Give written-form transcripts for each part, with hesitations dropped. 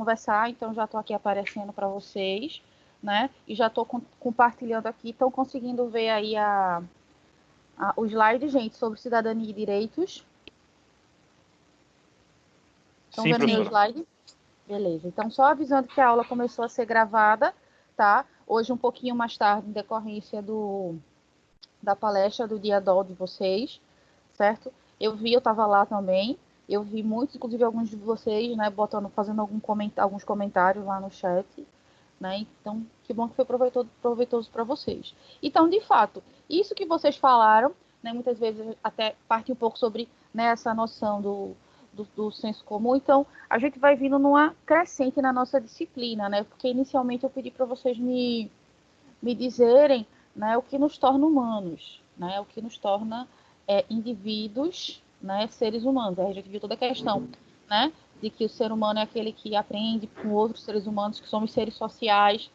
conversar, então já estou aqui aparecendo para vocês, né? E já estou compartilhando aqui. Estão conseguindo ver aí o slide, gente, sobre cidadania e direitos? Estão vendo meu slide? Beleza. Então, só avisando que a aula começou a ser gravada, tá? Hoje, um pouquinho mais tarde, em decorrência da palestra do dia DOL de vocês, certo? Eu estava lá também. Eu vi muitos, inclusive alguns de vocês, né, fazendo alguns comentários lá no chat, né? Então, que bom que foi proveitoso para vocês. Então, de fato, isso que vocês falaram, né, muitas vezes até parte um pouco sobre, né, essa noção do senso comum. Então, a gente vai vindo numa crescente na nossa disciplina, né? Porque inicialmente eu pedi para vocês me dizerem, né, o que nos torna humanos, né? O que nos torna indivíduos, né, seres humanos. Aí a gente viu toda a questão, né, de que o ser humano é aquele que aprende com outros seres humanos, que somos seres sociais.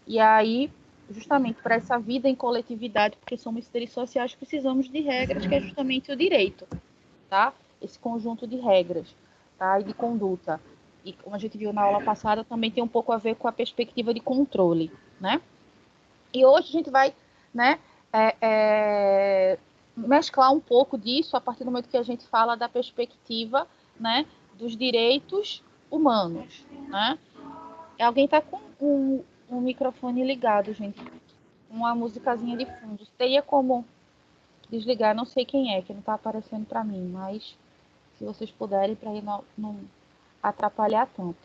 E aí, justamente para essa vida em coletividade, porque somos seres sociais, precisamos de regras, que é justamente o direito, tá? Esse conjunto de regras, tá? E de conduta. E como a gente viu na aula passada, também tem um pouco a ver com a perspectiva de controle, né? E hoje a gente vai, né, mesclar um pouco disso a partir do momento que a gente fala da perspectiva, né, dos direitos humanos, né? Alguém está com um microfone ligado, gente, uma musicazinha de fundo. Teria como desligar? Não sei quem é, que não está aparecendo para mim, mas se vocês puderem, para não atrapalhar tanto.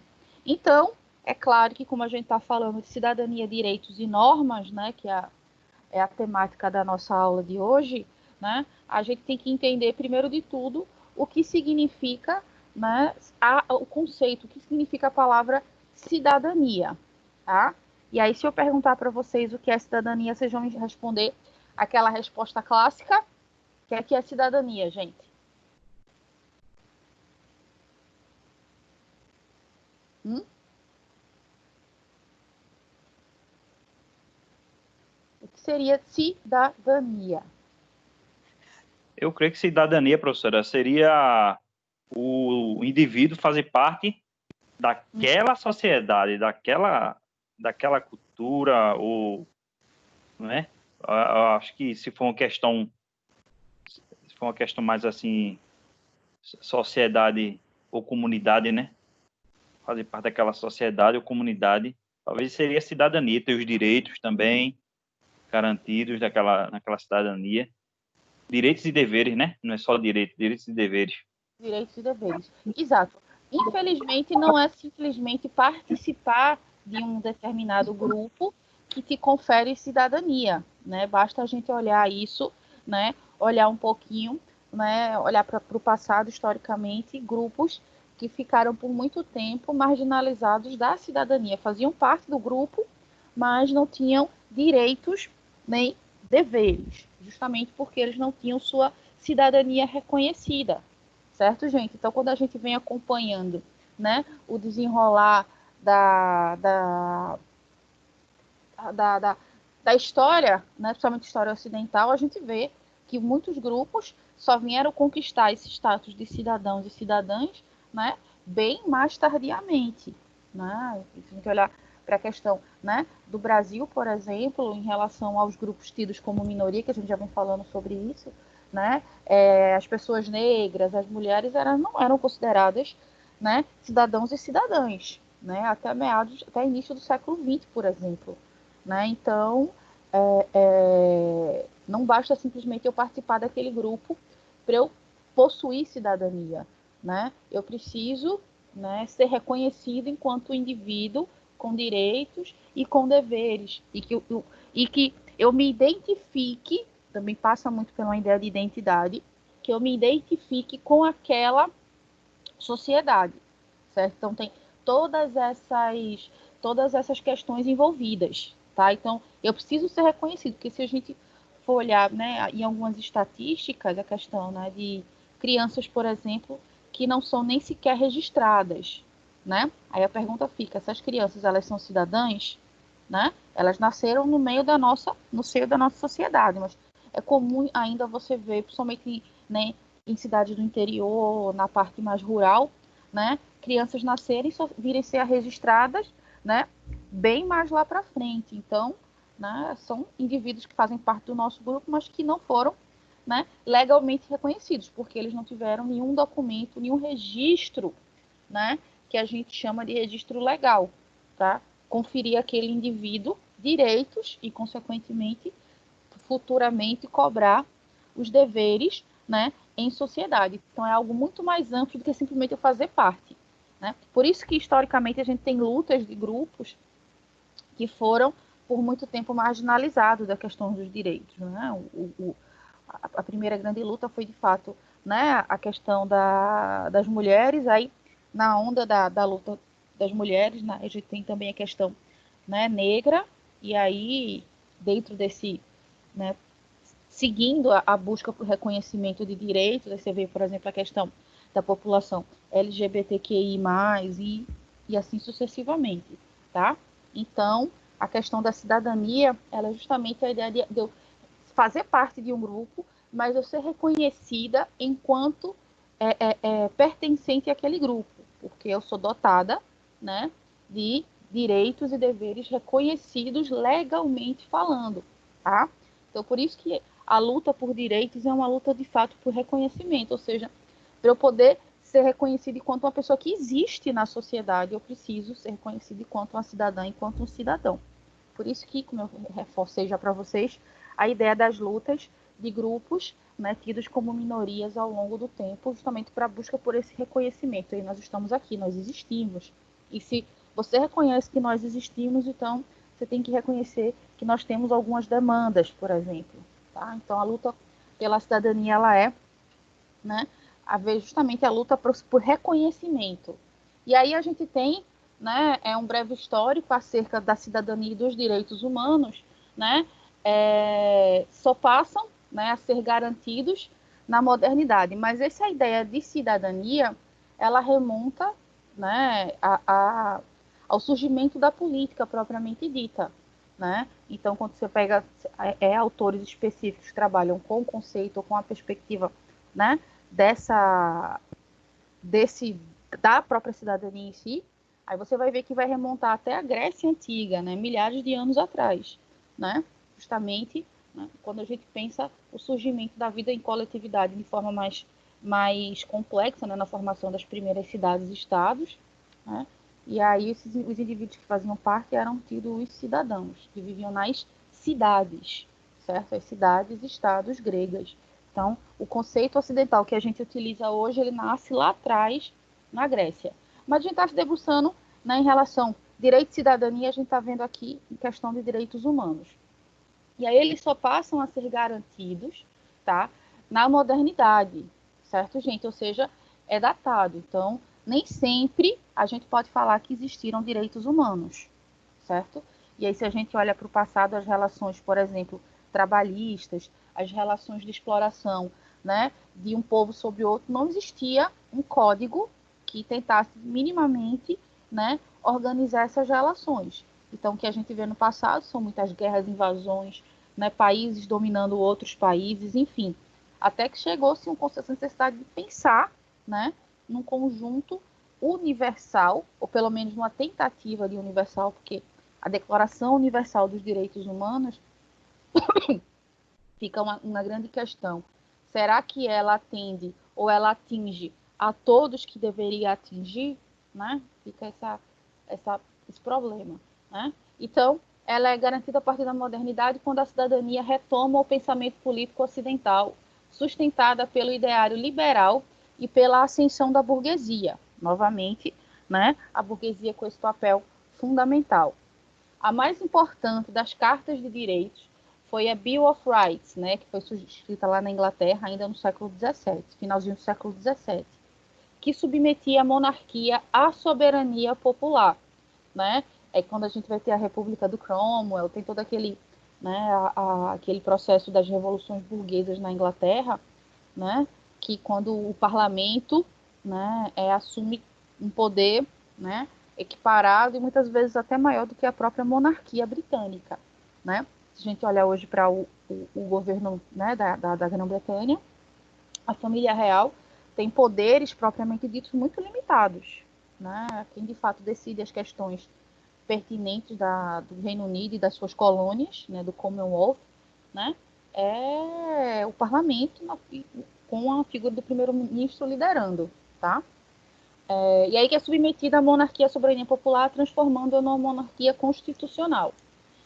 Então, é claro que como a gente está falando de cidadania, direitos e normas, né, que é a temática da nossa aula de hoje, né, a gente tem que entender, primeiro de tudo, o que significa, né, o conceito, o que significa a palavra cidadania, tá? E aí, se eu perguntar para vocês o que é cidadania, vocês vão me responder aquela resposta clássica, que é cidadania, gente. O que seria cidadania? Eu creio que cidadania, professora, seria o indivíduo fazer parte daquela sociedade, daquela cultura, ou, né? Eu acho que se for uma questão mais assim, sociedade ou comunidade, né? Fazer parte daquela sociedade ou comunidade, talvez seria cidadania, ter os direitos também garantidos naquela cidadania. Direitos e deveres, né? Não é só direitos e deveres. Direitos e deveres. Exato. Infelizmente, não é simplesmente participar de um determinado grupo que te confere cidadania, né? Basta a gente olhar isso, né? Olhar um pouquinho, né? Olhar para o passado, historicamente, grupos que ficaram por muito tempo marginalizados da cidadania, faziam parte do grupo, mas não tinham direitos nem deveres, justamente porque eles não tinham sua cidadania reconhecida. Certo, gente? Então, quando a gente vem acompanhando, né, o desenrolar da história, né, principalmente história ocidental, a gente vê que muitos grupos só vieram conquistar esse status de cidadãos e cidadãs, né, bem mais tardiamente. Né? Se a gente olhar para a questão, né, do Brasil, por exemplo, em relação aos grupos tidos como minoria, que a gente já vem falando sobre isso, né? As pessoas negras, as mulheres não eram consideradas, né, cidadãos e cidadãs, né, até início do século XX, por exemplo. Né? Então, não basta simplesmente eu participar daquele grupo para eu possuir cidadania. Né? Eu preciso, né, ser reconhecido enquanto indivíduo com direitos e com deveres, e que eu me identifique, também passa muito pela ideia de identidade, que eu me identifique com aquela sociedade, certo? Então tem todas essas questões envolvidas, tá? Então eu preciso ser reconhecido, porque se a gente for olhar, né, em algumas estatísticas, a questão, né, de crianças, por exemplo, que não são nem sequer registradas, né? Aí a pergunta fica: essas crianças, elas são cidadãs, né? Elas nasceram no seio da nossa sociedade, mas é comum ainda você ver, principalmente, né, em cidades do interior, na parte mais rural, né, crianças nascerem e só virem ser registradas, né, bem mais lá para frente. Então, né, são indivíduos que fazem parte do nosso grupo, mas que não foram, né, legalmente reconhecidos, porque eles não tiveram nenhum documento, nenhum registro, né, que a gente chama de registro legal, tá? Conferir aquele indivíduo direitos e, consequentemente, futuramente cobrar os deveres, né, em sociedade. Então é algo muito mais amplo do que simplesmente eu fazer parte, né? Por isso que historicamente a gente tem lutas de grupos que foram por muito tempo marginalizados da questão dos direitos, né? A primeira grande luta foi de fato, né, a questão das mulheres. Aí na onda da luta das mulheres, né, a gente tem também a questão, né, negra, e aí dentro desse, né, seguindo a busca por reconhecimento de direitos, aí você vê, por exemplo, a questão da população LGBTQI+, e assim sucessivamente, tá? Então, a questão da cidadania, ela é justamente a ideia de eu fazer parte de um grupo, mas eu ser reconhecida enquanto pertencente àquele grupo, porque eu sou dotada, né, de direitos e deveres reconhecidos legalmente falando, tá? Então, por isso que a luta por direitos é uma luta, de fato, por reconhecimento, ou seja, para eu poder ser reconhecida enquanto uma pessoa que existe na sociedade, eu preciso ser reconhecida enquanto uma cidadã, enquanto um cidadão. Por isso que, como eu reforcei já para vocês, a ideia das lutas de grupos, né, tidos como minorias ao longo do tempo, justamente para a busca por esse reconhecimento. E nós estamos aqui, nós existimos. E se você reconhece que nós existimos, então você tem que reconhecer que nós temos algumas demandas, por exemplo. Tá? Então a luta pela cidadania, ela é, né, justamente a luta por reconhecimento. E aí a gente tem, né, um breve histórico acerca da cidadania e dos direitos humanos, né, só passam, né, a ser garantidos na modernidade. Mas essa ideia de cidadania, ela remonta, né, ao surgimento da política propriamente dita, né? Então, quando você pega autores específicos que trabalham com o conceito ou com a perspectiva, né, da própria cidadania em si, aí você vai ver que vai remontar até a Grécia Antiga, né, milhares de anos atrás, né? Justamente, né, quando a gente pensa o surgimento da vida em coletividade de forma mais complexa, né, na formação das primeiras cidades-estados, né? E aí os indivíduos que faziam parte eram tidos os cidadãos, que viviam nas cidades, certo? As cidades-estados gregas. Então, o conceito ocidental que a gente utiliza hoje, ele nasce lá atrás, na Grécia. Mas a gente está se debruçando, né, em relação direito e cidadania, a gente está vendo aqui em questão de direitos humanos. E aí eles só passam a ser garantidos, tá, na modernidade, certo, gente? Ou seja, é datado. Então, nem sempre a gente pode falar que existiram direitos humanos, certo? E aí, se a gente olha para o passado, as relações, por exemplo, trabalhistas, as relações de exploração, né, de um povo sobre outro, não existia um código que tentasse minimamente, né, organizar essas relações. Então, o que a gente vê no passado são muitas guerras, invasões, né, países dominando outros países, enfim. Até que chegou-se um consenso, a necessidade de pensar, né, num conjunto universal, ou pelo menos uma tentativa de universal, porque a Declaração Universal dos Direitos Humanos fica uma grande questão. Será que ela atende ou ela atinge a todos que deveria atingir? Né? Fica esse problema. Né? Então, ela é garantida a partir da modernidade quando a cidadania retoma o pensamento político ocidental, sustentada pelo ideário liberal e pela ascensão da burguesia. Novamente, né? A burguesia com esse papel fundamental. A mais importante das cartas de direitos foi a Bill of Rights, né, que foi escrita lá na Inglaterra ainda no século XVII, finalzinho do século XVII, que submetia a monarquia à soberania popular, né? É quando a gente vai ter a República do Cromwell, tem todo aquele, né, aquele processo das revoluções burguesas na Inglaterra, né, que quando o parlamento, né, assume um poder, né, equiparado e muitas vezes até maior do que a própria monarquia britânica, né? Se a gente olhar hoje para o governo, né, da Grã-Bretanha, a família real tem poderes propriamente ditos muito limitados, né? Quem de fato decide as questões pertinentes do Reino Unido e das suas colônias, né, do Commonwealth, né, é o parlamento com a figura do primeiro-ministro liderando, tá? E aí que é submetida à monarquia à soberania popular, transformando-a numa monarquia constitucional.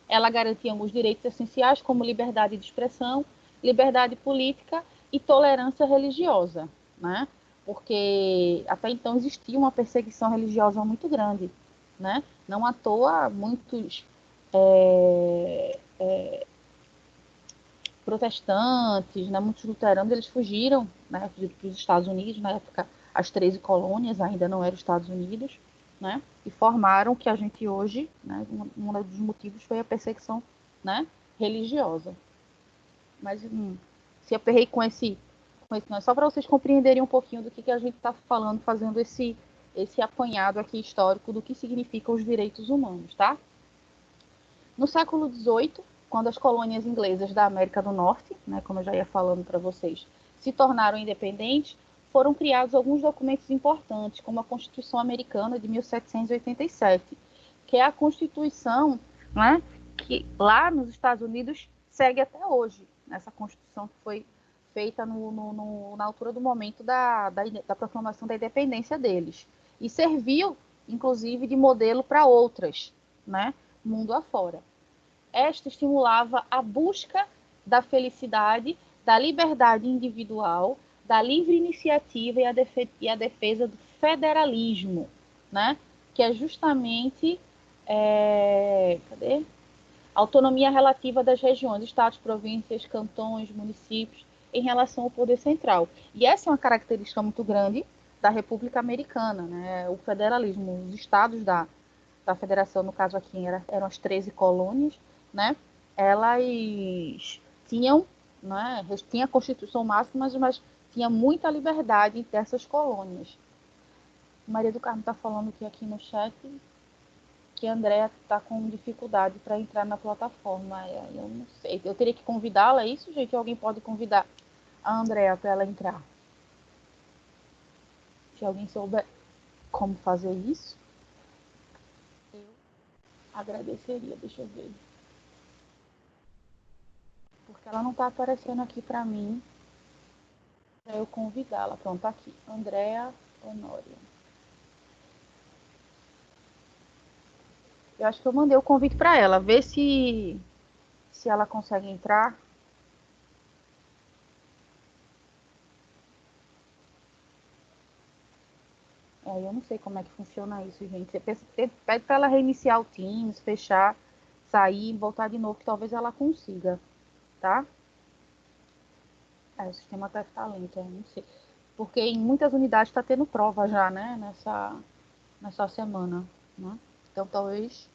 Ela garantia alguns direitos essenciais, como liberdade de expressão, liberdade política e tolerância religiosa, né? Porque até então existia uma perseguição religiosa muito grande, né? Não à toa, muitos protestantes, né, muitos luteranos, eles fugiram, né, para os Estados Unidos. Na época, as 13 colônias ainda não eram Estados Unidos, né, e formaram o que a gente hoje, né, um dos motivos foi a perseguição, né, religiosa. Mas se aperrei com esse não, só para vocês compreenderem um pouquinho do que a gente está falando, fazendo esse apanhado aqui histórico do que significam os direitos humanos, tá? No século XVIII, quando as colônias inglesas da América do Norte, né, como eu já ia falando para vocês, se tornaram independentes, foram criados alguns documentos importantes, como a Constituição Americana de 1787, que é a Constituição, né, que lá nos Estados Unidos segue até hoje. Essa Constituição que foi feita na altura do momento da proclamação da independência deles. E serviu, inclusive, de modelo para outras, né, mundo afora. Esta estimulava a busca da felicidade, da liberdade individual, da livre iniciativa e a defesa do federalismo, né? Que é justamente a autonomia relativa das regiões, estados, províncias, cantões, municípios, em relação ao poder central. E essa é uma característica muito grande da República Americana, né? O federalismo, os estados da federação, no caso aqui eram as 13 colônias, né? Elas tinham, né? Tinha a Constituição máxima, mas tinha muita liberdade entre essas colônias. Maria do Carmo está falando aqui no chat que a Andrea está com dificuldade para entrar na plataforma. Eu não sei. Eu teria que convidá-la, é isso, gente? Alguém pode convidar a Andrea para ela entrar? Se alguém souber como fazer isso, eu agradeceria. Deixa eu ver. Porque ela não está aparecendo aqui para mim, para eu convidá-la. Pronto, tá aqui. Andrea Honório. Eu acho que eu mandei o convite para ela. Ver se ela consegue entrar. Eu não sei como é que funciona isso, gente. Você pede para ela reiniciar o Teams, fechar, sair, voltar de novo, que talvez ela consiga, tá? O sistema deve estar lento, eu não sei. Porque em muitas unidades está tendo prova já, né? Nessa semana, né? Então, talvez...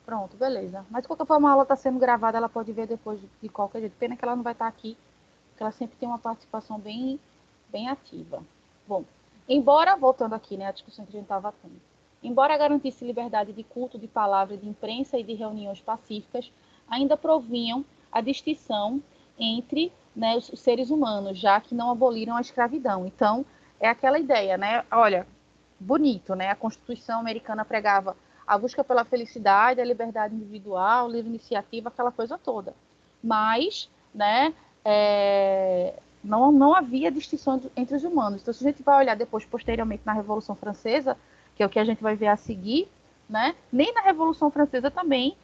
Pronto, beleza. Mas, de qualquer forma, a aula está sendo gravada, ela pode ver depois de qualquer jeito. Pena que ela não vai estar aqui, porque ela sempre tem uma participação bem ativa. Bom, embora, voltando aqui, né, a discussão que a gente estava tendo, embora garantisse liberdade de culto, de palavra, de imprensa e de reuniões pacíficas, ainda provinham a distinção entre, né, os seres humanos, já que não aboliram a escravidão. Então, é aquela ideia, né? Olha, bonito, né? A Constituição americana pregava a busca pela felicidade, a liberdade individual, livre iniciativa, aquela coisa toda. Mas, né, não havia distinção entre os humanos. Então, se a gente vai olhar depois, posteriormente, na Revolução Francesa, que é o que a gente vai ver a seguir, né, nem na Revolução Francesa também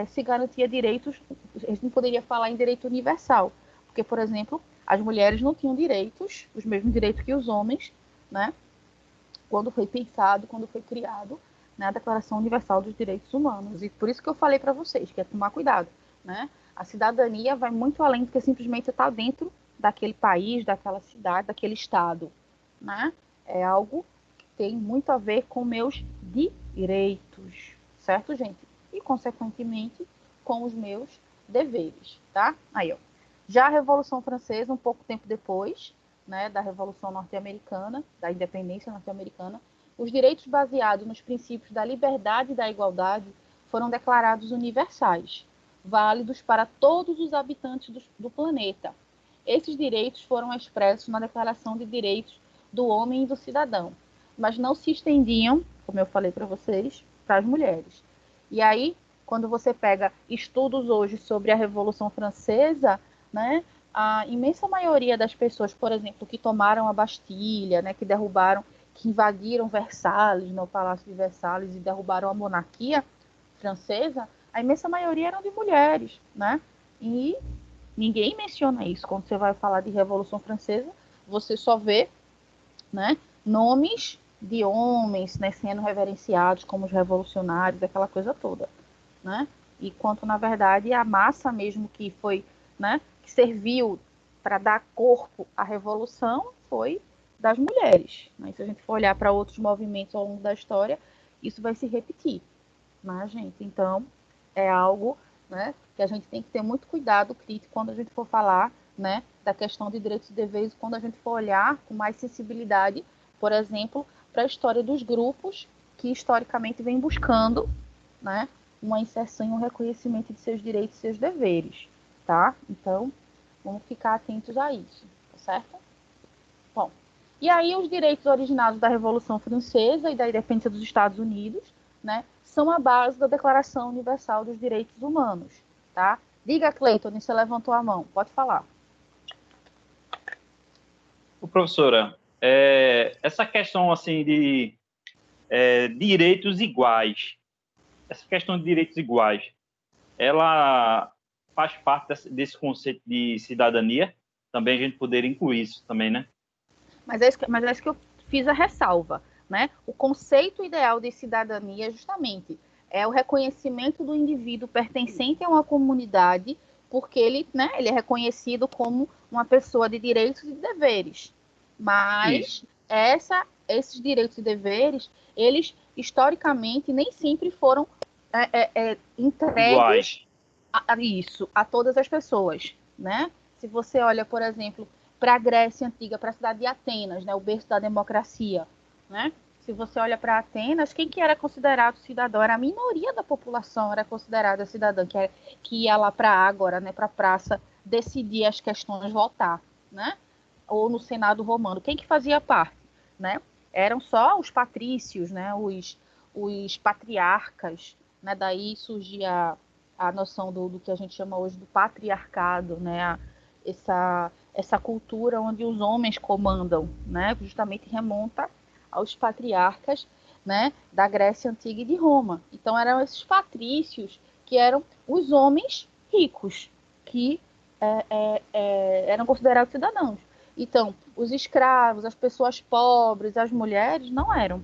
se garantia direitos, a gente não poderia falar em direito universal, porque, por exemplo, as mulheres não tinham direitos, os mesmos direitos que os homens, né, quando foi pensado, quando foi criado, né, a Declaração Universal dos Direitos Humanos. E por isso que eu falei para vocês, que é tomar cuidado, né? A cidadania vai muito além do que simplesmente estar dentro daquele país, daquela cidade, daquele estado, né? É algo que tem muito a ver com meus direitos, certo, gente? E, consequentemente, com os meus deveres, tá? Aí, ó. Já a Revolução Francesa, um pouco tempo depois, né, da Revolução Norte-Americana, da independência norte-americana, os direitos baseados nos princípios da liberdade e da igualdade foram declarados universais, válidos para todos os habitantes do planeta. esses direitos foram expressos na Declaração de Direitos do Homem e do Cidadão, mas não se estendiam, como eu falei para vocês, para as mulheres. E aí, quando você pega estudos hoje sobre a Revolução Francesa, né, a imensa maioria das pessoas, por exemplo, que tomaram a Bastilha, né, que derrubaram, que invadiram Versalhes, no Palácio de Versalhes, e derrubaram a monarquia francesa, a imensa maioria eram de mulheres, né? E ninguém menciona isso. Quando você vai falar de Revolução Francesa, você só vê, né, nomes de homens, né, sendo reverenciados como os revolucionários, aquela coisa toda, né? E quanto, na verdade, a massa mesmo que foi, né, que serviu para dar corpo à revolução foi das mulheres, né? Se a gente for olhar para outros movimentos ao longo da história, isso vai se repetir, né, gente? Então, é algo, né, que a gente tem que ter muito cuidado crítico quando a gente for falar, né, da questão de direitos e deveres, quando a gente for olhar com mais sensibilidade, por exemplo, para a história dos grupos que historicamente vem buscando, né, uma inserção e um reconhecimento de seus direitos e seus deveres, tá? Então, vamos ficar atentos a isso, tá certo? Bom, e aí os direitos originados da Revolução Francesa e da independência dos Estados Unidos, né, são a base da Declaração Universal dos Direitos Humanos, tá? Diga, Cleiton, você levantou a mão, pode falar. Professora, essa questão assim de direitos iguais, essa questão de direitos iguais, ela faz parte desse conceito de cidadania? Também a gente poderia incluir isso também, né? Mas é isso que eu fiz a ressalva, né? O conceito ideal de cidadania, justamente, é o reconhecimento do indivíduo pertencente a uma comunidade, porque ele, né, ele é reconhecido como uma pessoa de direitos e deveres. Mas esses direitos e deveres, eles historicamente nem sempre foram entregues a todas as pessoas, né? Se você olha, por exemplo, para a Grécia Antiga, para a cidade de Atenas, né, o berço da democracia, né? Se você olha para Atenas, quem que era considerado cidadão? Era a minoria da população, era considerada cidadã, que ia lá para a Ágora, né, para a praça, decidir as questões, votar, né? Ou no Senado Romano. Quem que fazia parte, né? Eram só os patrícios, né, os patriarcas, né? Daí surgia a noção do que a gente chama hoje do patriarcado, né? Essa cultura onde os homens comandam, né? Justamente remonta aos patriarcas, né? Da Grécia Antiga e de Roma. Então eram esses patrícios que eram os homens ricos, que eram considerados cidadãos. Então, os escravos, as pessoas pobres, as mulheres não eram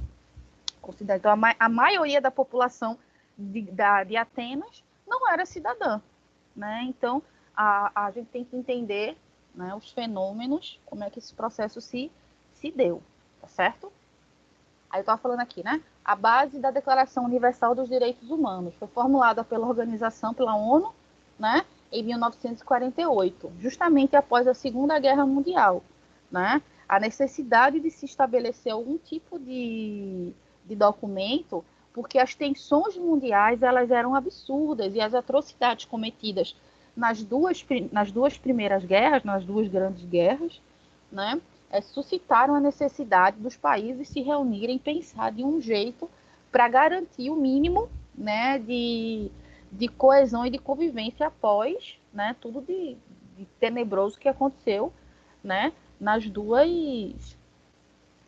consideradas. Então, a maioria da população de Atenas não era cidadã, né? Então, a gente tem que entender, né, os fenômenos, como é que esse processo se deu, tá certo? Aí eu estava falando aqui, né? A base da Declaração Universal dos Direitos Humanos foi formulada pela ONU, né, em 1948, justamente após a Segunda Guerra Mundial, né? A necessidade de se estabelecer algum tipo de documento, porque as tensões mundiais elas eram absurdas e as atrocidades cometidas nas duas primeiras guerras, nas duas grandes guerras, né, suscitaram a necessidade dos países se reunirem e pensar de um jeito para garantir o mínimo, né, de coesão e de convivência após, né, tudo de tenebroso que aconteceu, né, nas duas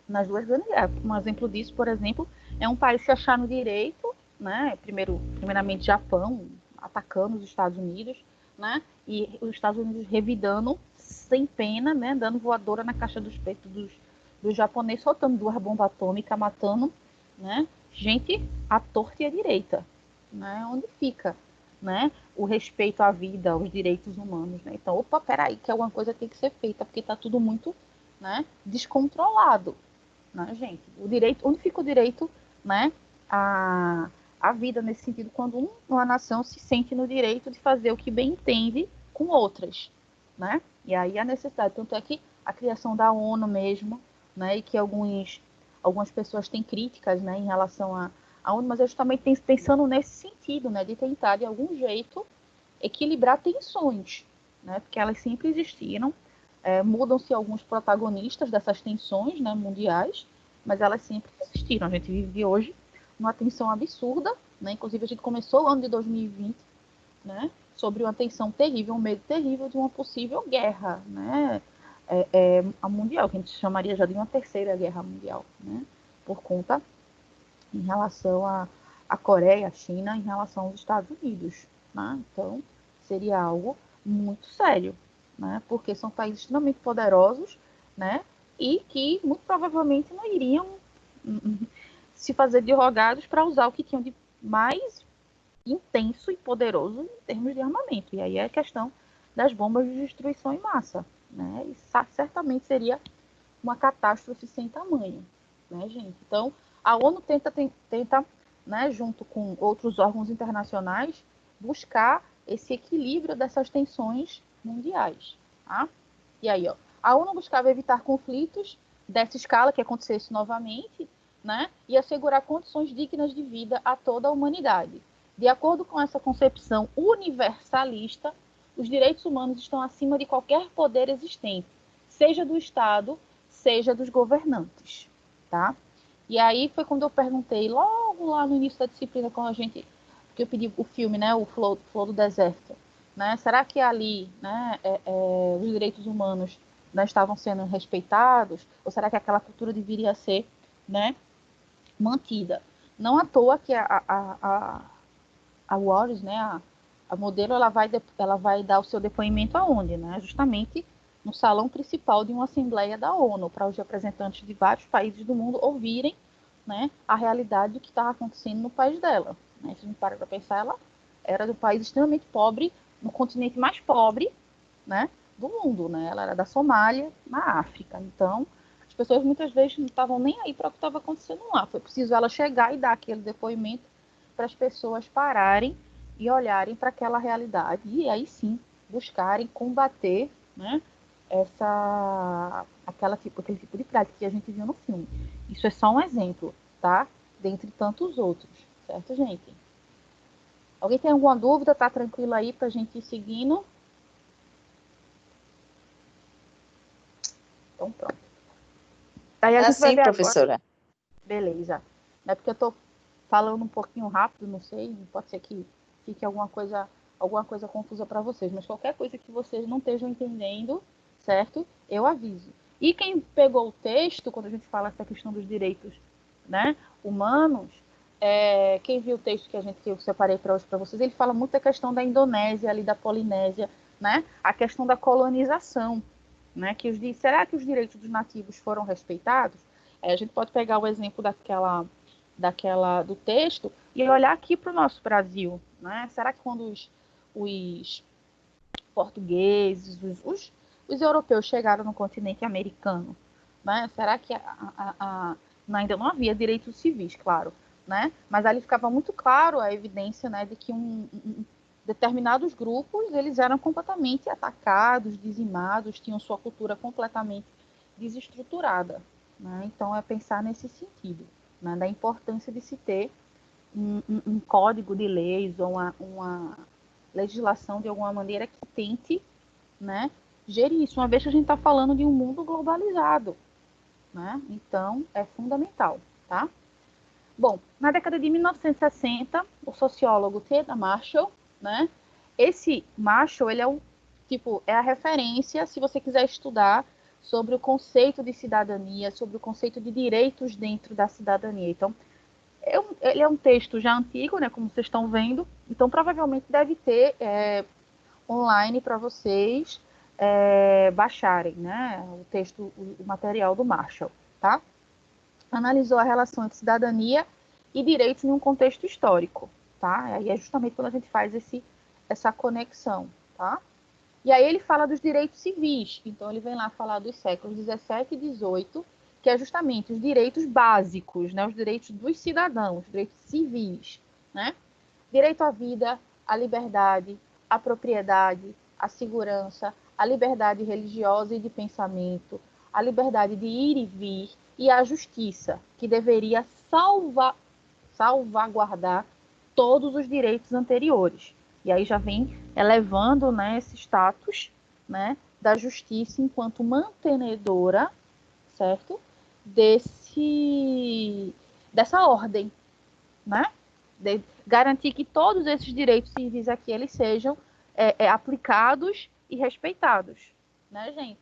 grandes guerras. Um exemplo disso, por exemplo, é um país se achar no direito, né, primeiramente Japão atacando os Estados Unidos, né, e os Estados Unidos revidando sem pena, né, dando voadora na caixa dos peitos dos japoneses, soltando 2 bombas atômicas, matando, né, gente à torta e à direita, né, onde fica, né, o respeito à vida, aos direitos humanos, né? Então, opa, peraí, que alguma coisa tem que ser feita, porque está tudo muito, né, descontrolado, né, gente? O direito, onde fica o direito, né, a vida nesse sentido, quando uma nação se sente no direito de fazer o que bem entende com outras, né? E aí a necessidade, tanto é que a criação da ONU mesmo, né, e que algumas pessoas têm críticas, né, em relação à ONU, mas é justamente pensando nesse sentido, né, de tentar de algum jeito equilibrar tensões, né, porque elas sempre existiram, Mudam-se alguns protagonistas dessas tensões, né, mundiais, mas elas sempre existiram. A gente vive hoje numa tensão absurda, né? Inclusive a gente começou o ano de 2020, né, sobre uma tensão terrível, um medo terrível de uma possível guerra, né, a mundial, que a gente chamaria já de uma terceira guerra mundial, né, por conta em relação à Coreia, à China, em relação aos Estados Unidos, né? Então seria algo muito sério, né, porque são países extremamente poderosos, né, e que muito provavelmente não iriam se fazer de rogados para usar o que tinham de mais intenso e poderoso em termos de armamento. E aí é a questão das bombas de destruição em massa, né? E certamente seria uma catástrofe sem tamanho, né, gente? Então, a ONU tenta, né, junto com outros órgãos internacionais, buscar esse equilíbrio dessas tensões mundiais, tá? E aí, ó, a ONU buscava evitar conflitos dessa escala, que acontecesse novamente, né, e assegurar condições dignas de vida a toda a humanidade. De acordo com essa concepção universalista, os direitos humanos estão acima de qualquer poder existente, seja do Estado, seja dos governantes, tá? E aí foi quando eu perguntei, logo lá no início da disciplina, que eu pedi o filme, né, o Flow do Deserto, né? Será que ali, né, os direitos humanos não estavam sendo respeitados? Ou será que aquela cultura deveria ser, né, mantida? Não à toa que a Waters, né, a modelo, ela vai dar o seu depoimento aonde, né? Justamente no salão principal de uma assembleia da ONU, para os representantes de vários países do mundo ouvirem, né, a realidade do que estava acontecendo no país dela. Né? Se a gente para para pensar, ela era de um país extremamente pobre, no continente mais pobre, né, do mundo, né? Ela era da Somália, na África. Então, as pessoas muitas vezes não estavam nem aí para o que estava acontecendo lá. Foi preciso ela chegar e dar aquele depoimento para as pessoas pararem e olharem para aquela realidade e aí sim buscarem combater, né, aquele tipo de prática que a gente viu no filme. Isso é só um exemplo, tá? Dentre tantos outros, certo, gente? Alguém tem alguma dúvida? Tá tranquilo aí para a gente ir seguindo? Então pronto. Aí a gente vai sim, ver professora. Agora. Beleza. É porque eu tô falando um pouquinho rápido, não sei, pode ser que fique alguma coisa confusa para vocês, mas qualquer coisa que vocês não estejam entendendo, certo? Eu aviso. E quem pegou o texto, quando a gente fala essa questão dos direitos, né, humanos, quem viu o texto que eu separei para hoje para vocês, ele fala muito da questão da Indonésia, ali da Polinésia, né, a questão da colonização, né, será que os direitos dos nativos foram respeitados? A gente pode pegar o exemplo do texto e olhar aqui para o nosso Brasil, né? Será que quando os portugueses, os europeus chegaram no continente americano, né? Será que ainda não havia direitos civis, claro, né? Mas ali ficava muito claro a evidência, né, de que determinados grupos eles eram completamente atacados, dizimados, tinham sua cultura completamente desestruturada, né? Então é pensar nesse sentido, né, da importância de se ter um código de leis ou uma legislação de alguma maneira que tente, né, gerir isso, uma vez que a gente está falando de um mundo globalizado, né? Então é fundamental, tá? Bom, na década de 1960, o sociólogo Theodore Marshall, né? Esse Marshall, ele é a referência se você quiser estudar sobre o conceito de cidadania, sobre o conceito de direitos dentro da cidadania. Então, ele é um texto já antigo, né, como vocês estão vendo, então provavelmente deve ter online para vocês baixarem, né, o texto, o material do Marshall, tá? Analisou a relação entre cidadania e direitos em um contexto histórico, tá? Aí é justamente quando a gente faz essa conexão, tá? E aí ele fala dos direitos civis, então ele vem lá falar dos séculos 17 e 18, que é justamente os direitos básicos, né? Os direitos dos cidadãos, os direitos civis, né? Direito à vida, à liberdade, à propriedade, à segurança, à liberdade religiosa e de pensamento, à liberdade de ir e vir e à justiça, que deveria salvaguardar todos os direitos anteriores. E aí já vem elevando, né, esse status, né, da justiça enquanto mantenedora, certo? Dessa ordem, né? De garantir que todos esses direitos civis aqui eles sejam aplicados e respeitados, né, gente?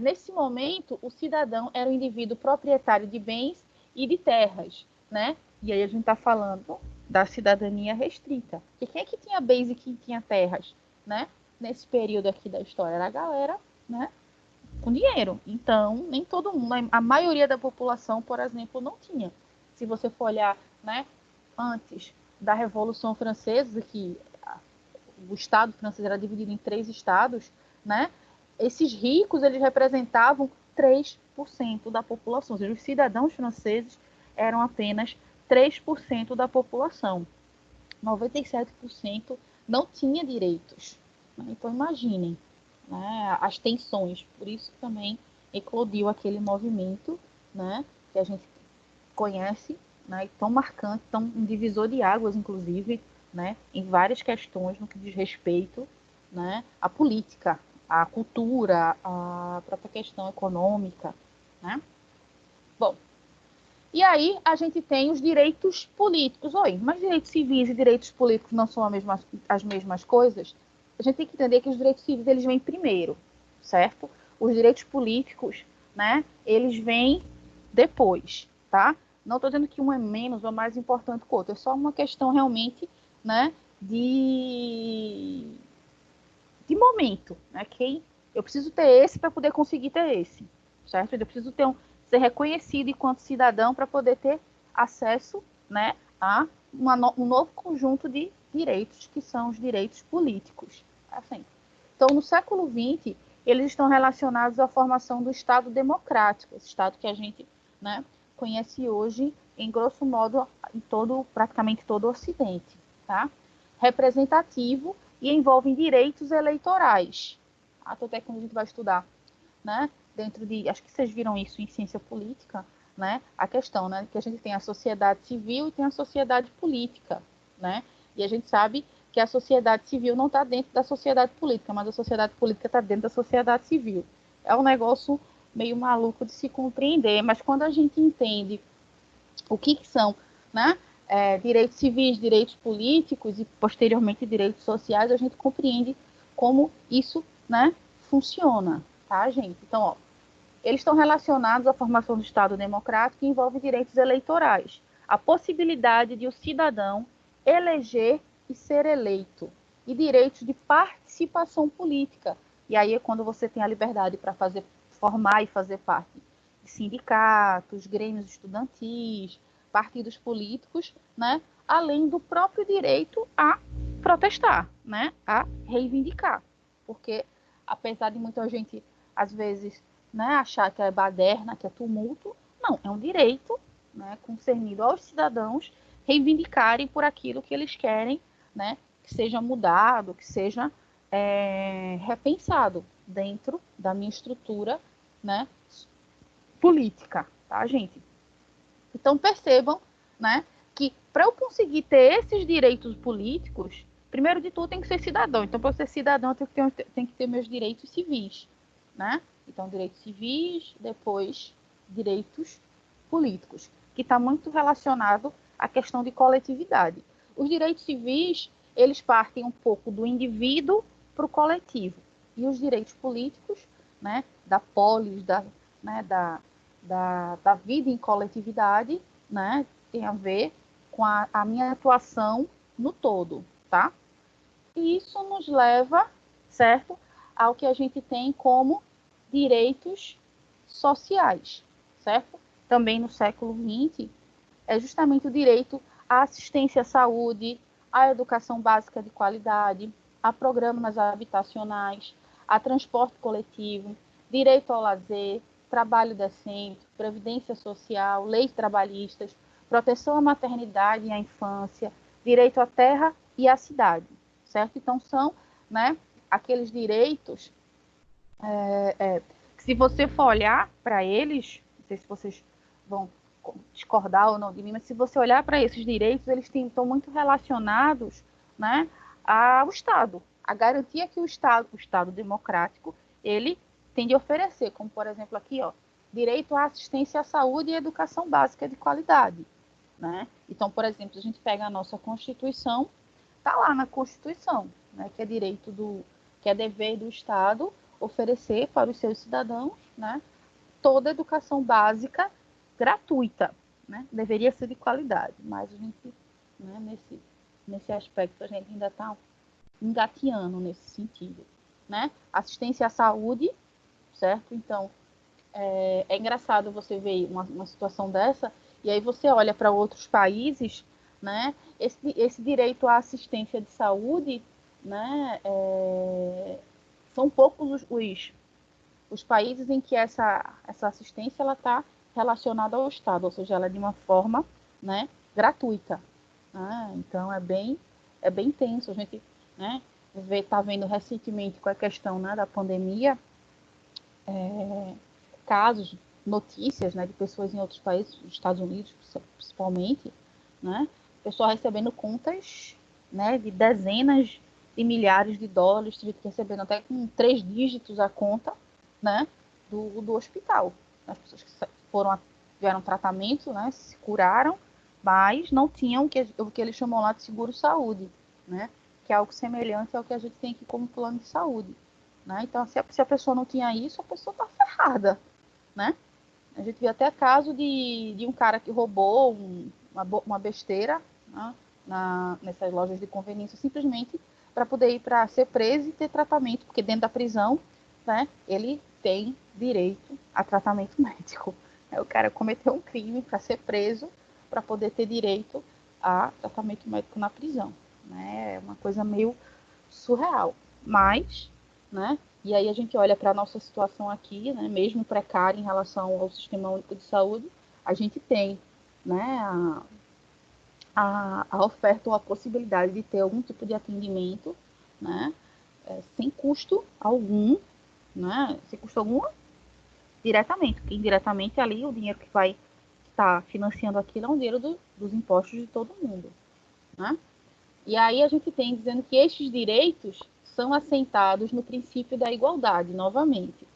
Nesse momento, o cidadão era um indivíduo proprietário de bens e de terras, né? E aí a gente está falando da cidadania restrita. E quem é que tinha bens e quem tinha terras, né? Nesse período aqui da história era a galera, né? Com dinheiro. Então, nem todo mundo, a maioria da população, por exemplo, não tinha. Se você for olhar, né, antes da Revolução Francesa, que o Estado francês era dividido em 3 estados, né? Esses ricos, eles representavam 3% da população. Ou seja, os cidadãos franceses eram apenas 3% da população. 97% não tinha direitos. Né? Então, imaginem, né, as tensões. Por isso também eclodiu aquele movimento, né, que a gente conhece, né, tão marcante, tão um divisor de águas, inclusive, né, em várias questões no que diz respeito, né, à política, à cultura, à própria questão econômica, né? Bom, e aí a gente tem os direitos políticos. Oi, mas direitos civis e direitos políticos não são as mesmas coisas? A gente tem que entender que os direitos civis eles vêm primeiro, certo? Os direitos políticos, né, eles vêm depois, tá? Não estou dizendo que um é menos ou mais importante que o outro, é só uma questão realmente, né, de momento, né? Eu preciso ter esse para poder conseguir ter esse, certo? Eu preciso ser reconhecido enquanto cidadão para poder ter acesso, né, a um novo conjunto de direitos, que são os direitos políticos. Assim. Então, no século XX, eles estão relacionados à formação do Estado democrático, esse Estado que a gente, né, conhece hoje, em grosso modo, em praticamente todo o Ocidente, tá? Representativo e envolvem direitos eleitorais. Até quando a gente vai estudar, né, acho que vocês viram isso em ciência política, né, a questão, né, que a gente tem a sociedade civil e tem a sociedade política, né, e a gente sabe que a sociedade civil não está dentro da sociedade política, mas a sociedade política está dentro da sociedade civil. É um negócio meio maluco de se compreender, mas quando a gente entende o que são, né, direitos civis, direitos políticos e posteriormente direitos sociais, a gente compreende como isso, né, funciona, tá, gente? Então, ó, eles estão relacionados à formação do Estado democrático e envolve direitos eleitorais, a possibilidade de o cidadão eleger e ser eleito, e direitos de participação política. E aí é quando você tem a liberdade para formar e fazer parte de sindicatos, grêmios estudantis, partidos políticos, né? Além do próprio direito a protestar, né? A reivindicar. Porque, apesar de muita gente, às vezes, né, achar que é baderna, que é tumulto, não, é um direito, né, concernido aos cidadãos reivindicarem por aquilo que eles querem, né, que seja mudado, que seja repensado dentro da minha estrutura, né, política, tá, gente? Então percebam, né, que para eu conseguir ter esses direitos políticos, primeiro de tudo tem que ser cidadão. Então, para eu ser cidadão, eu tenho que ter meus direitos civis, né? Então, direitos civis, depois direitos políticos, que está muito relacionado à questão de coletividade. Os direitos civis, eles partem um pouco do indivíduo para o coletivo. E os direitos políticos, né, da polis, né, da vida em coletividade, né, tem a ver com a minha atuação no todo, tá? E isso nos leva, certo, ao que a gente tem como direitos sociais, certo? Também no século XX, é justamente o direito à assistência à saúde, à educação básica de qualidade, a programas habitacionais, a transporte coletivo, direito ao lazer, trabalho decente, previdência social, leis trabalhistas, proteção à maternidade e à infância, direito à terra e à cidade, certo? Então, são, né, aqueles direitos que, se você for olhar para eles, não sei se vocês vão discordar ou não de mim, mas se você olhar para esses direitos, eles estão muito relacionados, né, ao Estado. A garantia que o Estado democrático, ele tem de oferecer, como por exemplo aqui, ó, direito à assistência à saúde e educação básica de qualidade, né? Então, por exemplo, a gente pega a nossa Constituição, tá lá na Constituição, né, que é que é dever do Estado oferecer para os seus cidadãos, né, toda a educação básica gratuita, né? Deveria ser de qualidade, mas a gente, né, nesse aspecto a gente ainda está engateando nesse sentido, né? Assistência à saúde, certo? Então, é engraçado você ver uma situação dessa e aí você olha para outros países, né? Esse direito à assistência de saúde, né? São poucos os países em que essa assistência ela está relacionada ao Estado, ou seja, ela é de uma forma, né, gratuita. Então é bem tenso. A gente, né, está vendo recentemente com a questão, né, da pandemia, casos, notícias, né, de pessoas em outros países, nos Estados Unidos principalmente, né, pessoal recebendo contas, né, de dezenas de milhares de dólares, recebendo até com 3 dígitos a conta, né, do hospital. As pessoas que tiveram tratamento, né, se curaram, mas não tinham o que eles chamam lá de seguro-saúde, né, que é algo semelhante ao que a gente tem aqui como plano de saúde. Né? Então, se a pessoa não tinha isso, a pessoa está ferrada. Né? A gente viu até caso de um cara que roubou uma besteira, né, nessas lojas de conveniência, simplesmente para poder ir para ser preso e ter tratamento, porque dentro da prisão, né, ele tem direito a tratamento médico. O cara cometeu um crime para ser preso, para poder ter direito a tratamento médico na prisão. Né? É uma coisa meio surreal. Mas, né, e aí a gente olha para a nossa situação aqui, né, mesmo precária em relação ao Sistema Único de Saúde, a gente tem, né, a oferta ou a possibilidade de ter algum tipo de atendimento, né, sem custo algum, né, sem custo algum diretamente, porque indiretamente ali o dinheiro que vai estar financiando aquilo é um dinheiro dos impostos de todo mundo. Né? E aí a gente tem dizendo que estes direitos são assentados no princípio da igualdade, novamente,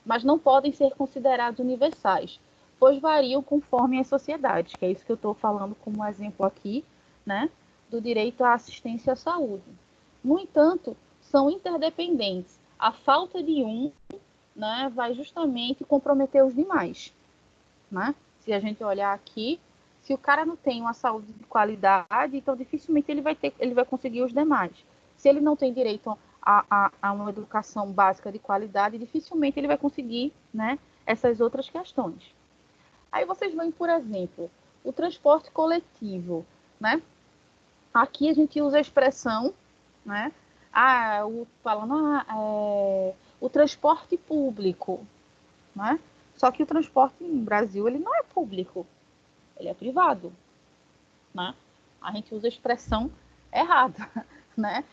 mas não podem ser considerados universais, pois variam conforme as sociedades, que é isso que eu estou falando como exemplo aqui, né, do direito à assistência à saúde. No entanto, são interdependentes. A falta de um, né, vai justamente comprometer os demais. Né? Se a gente olhar aqui, se o cara não tem uma saúde de qualidade, então dificilmente ele vai conseguir os demais. Se ele não tem direito a uma educação básica de qualidade, dificilmente ele vai conseguir, né, essas outras questões. Aí vocês veem, por exemplo, o transporte coletivo, né? Aqui a gente usa a expressão, né? O transporte público, né? Só que o transporte no Brasil ele não é público, ele é privado, né? A gente usa a expressão errada, né?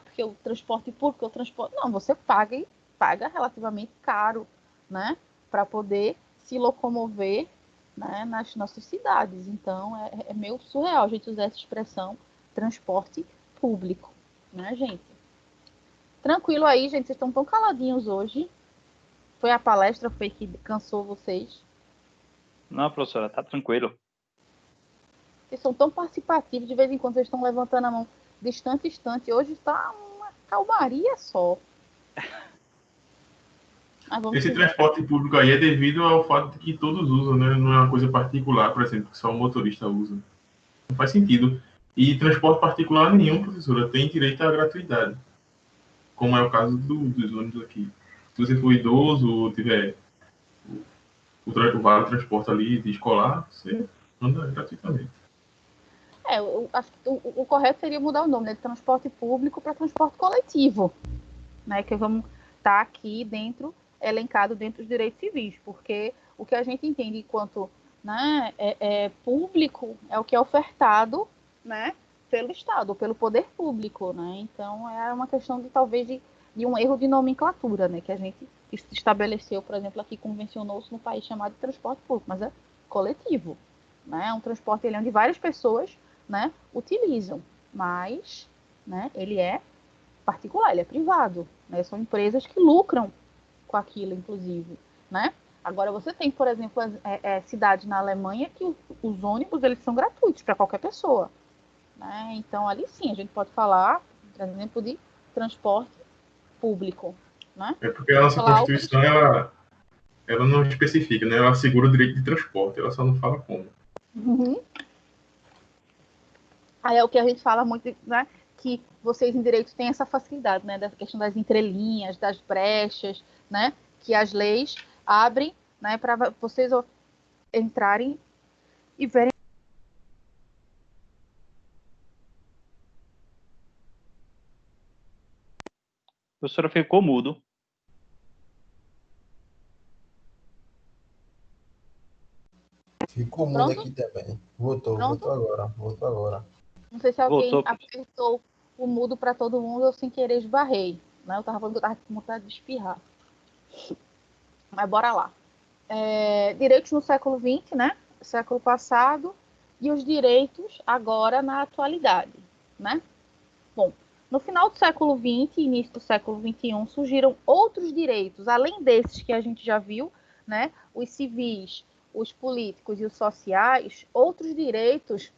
Porque o transporte público, não, você paga relativamente caro, né? Para poder se locomover, né, nas nossas cidades. Então é meio surreal a gente usar essa expressão transporte público, né, gente? Tranquilo aí, gente, vocês estão tão caladinhos hoje. Foi a palestra, foi que cansou vocês? Não, professora, tá tranquilo. Vocês são tão participativos, de vez em quando vocês estão levantando a mão distante. Hoje está uma calmaria só. Esse transporte público aí é devido ao fato de que todos usam, né? Não é uma coisa particular, por exemplo, que só o motorista usa. Não faz sentido. E transporte particular nenhum, professora, tem direito à gratuidade. Como é o caso dos ônibus aqui. Se você for idoso ou tiver o vale transporte ali de escolar, você anda gratuitamente. Eu acho que o correto seria mudar o nome, né, de transporte público para transporte coletivo, né, que vamos estar aqui elencado dentro dos direitos civis, porque o que a gente entende enquanto, né, público é o que é ofertado, né, pelo Estado, pelo poder público, né, então é uma questão de talvez de um erro de nomenclatura, né, que a gente estabeleceu, por exemplo, aqui convencionou-se no país chamado de transporte público, mas é coletivo, né, é um transporte onde várias pessoas, né, utilizam, mas, né, ele é particular, ele é privado, né, são empresas que lucram com aquilo, inclusive, né? Agora você tem, por exemplo, cidades na Alemanha que os ônibus eles são gratuitos para qualquer pessoa, né? Então ali sim a gente pode falar, por exemplo, de transporte público, né? É porque a nossa Falar Constituição, ela não especifica, né? Ela assegura o direito de transporte, ela só não fala como. Uhum. Aí é o que a gente fala muito, né? Que vocês em direito têm essa facilidade, né? Da questão das entrelinhas, das brechas, né? Que as leis abrem, né? Para vocês entrarem e verem. A professora ficou mudo. Ficou mudo Pronto? aqui também. Voltou Pronto? agora. Não sei se alguém Voltou. apertou o mudo para todo mundo ou sem querer esbarrei, né? Eu tava falando que eu tava com vontade de espirrar. Mas bora lá. Direitos no século XX, né? Século passado, e os direitos agora na atualidade, né? Bom, no final do século XX e início do século XXI surgiram outros direitos, além desses que a gente já viu, né? Os civis, os políticos e os sociais, outros direitos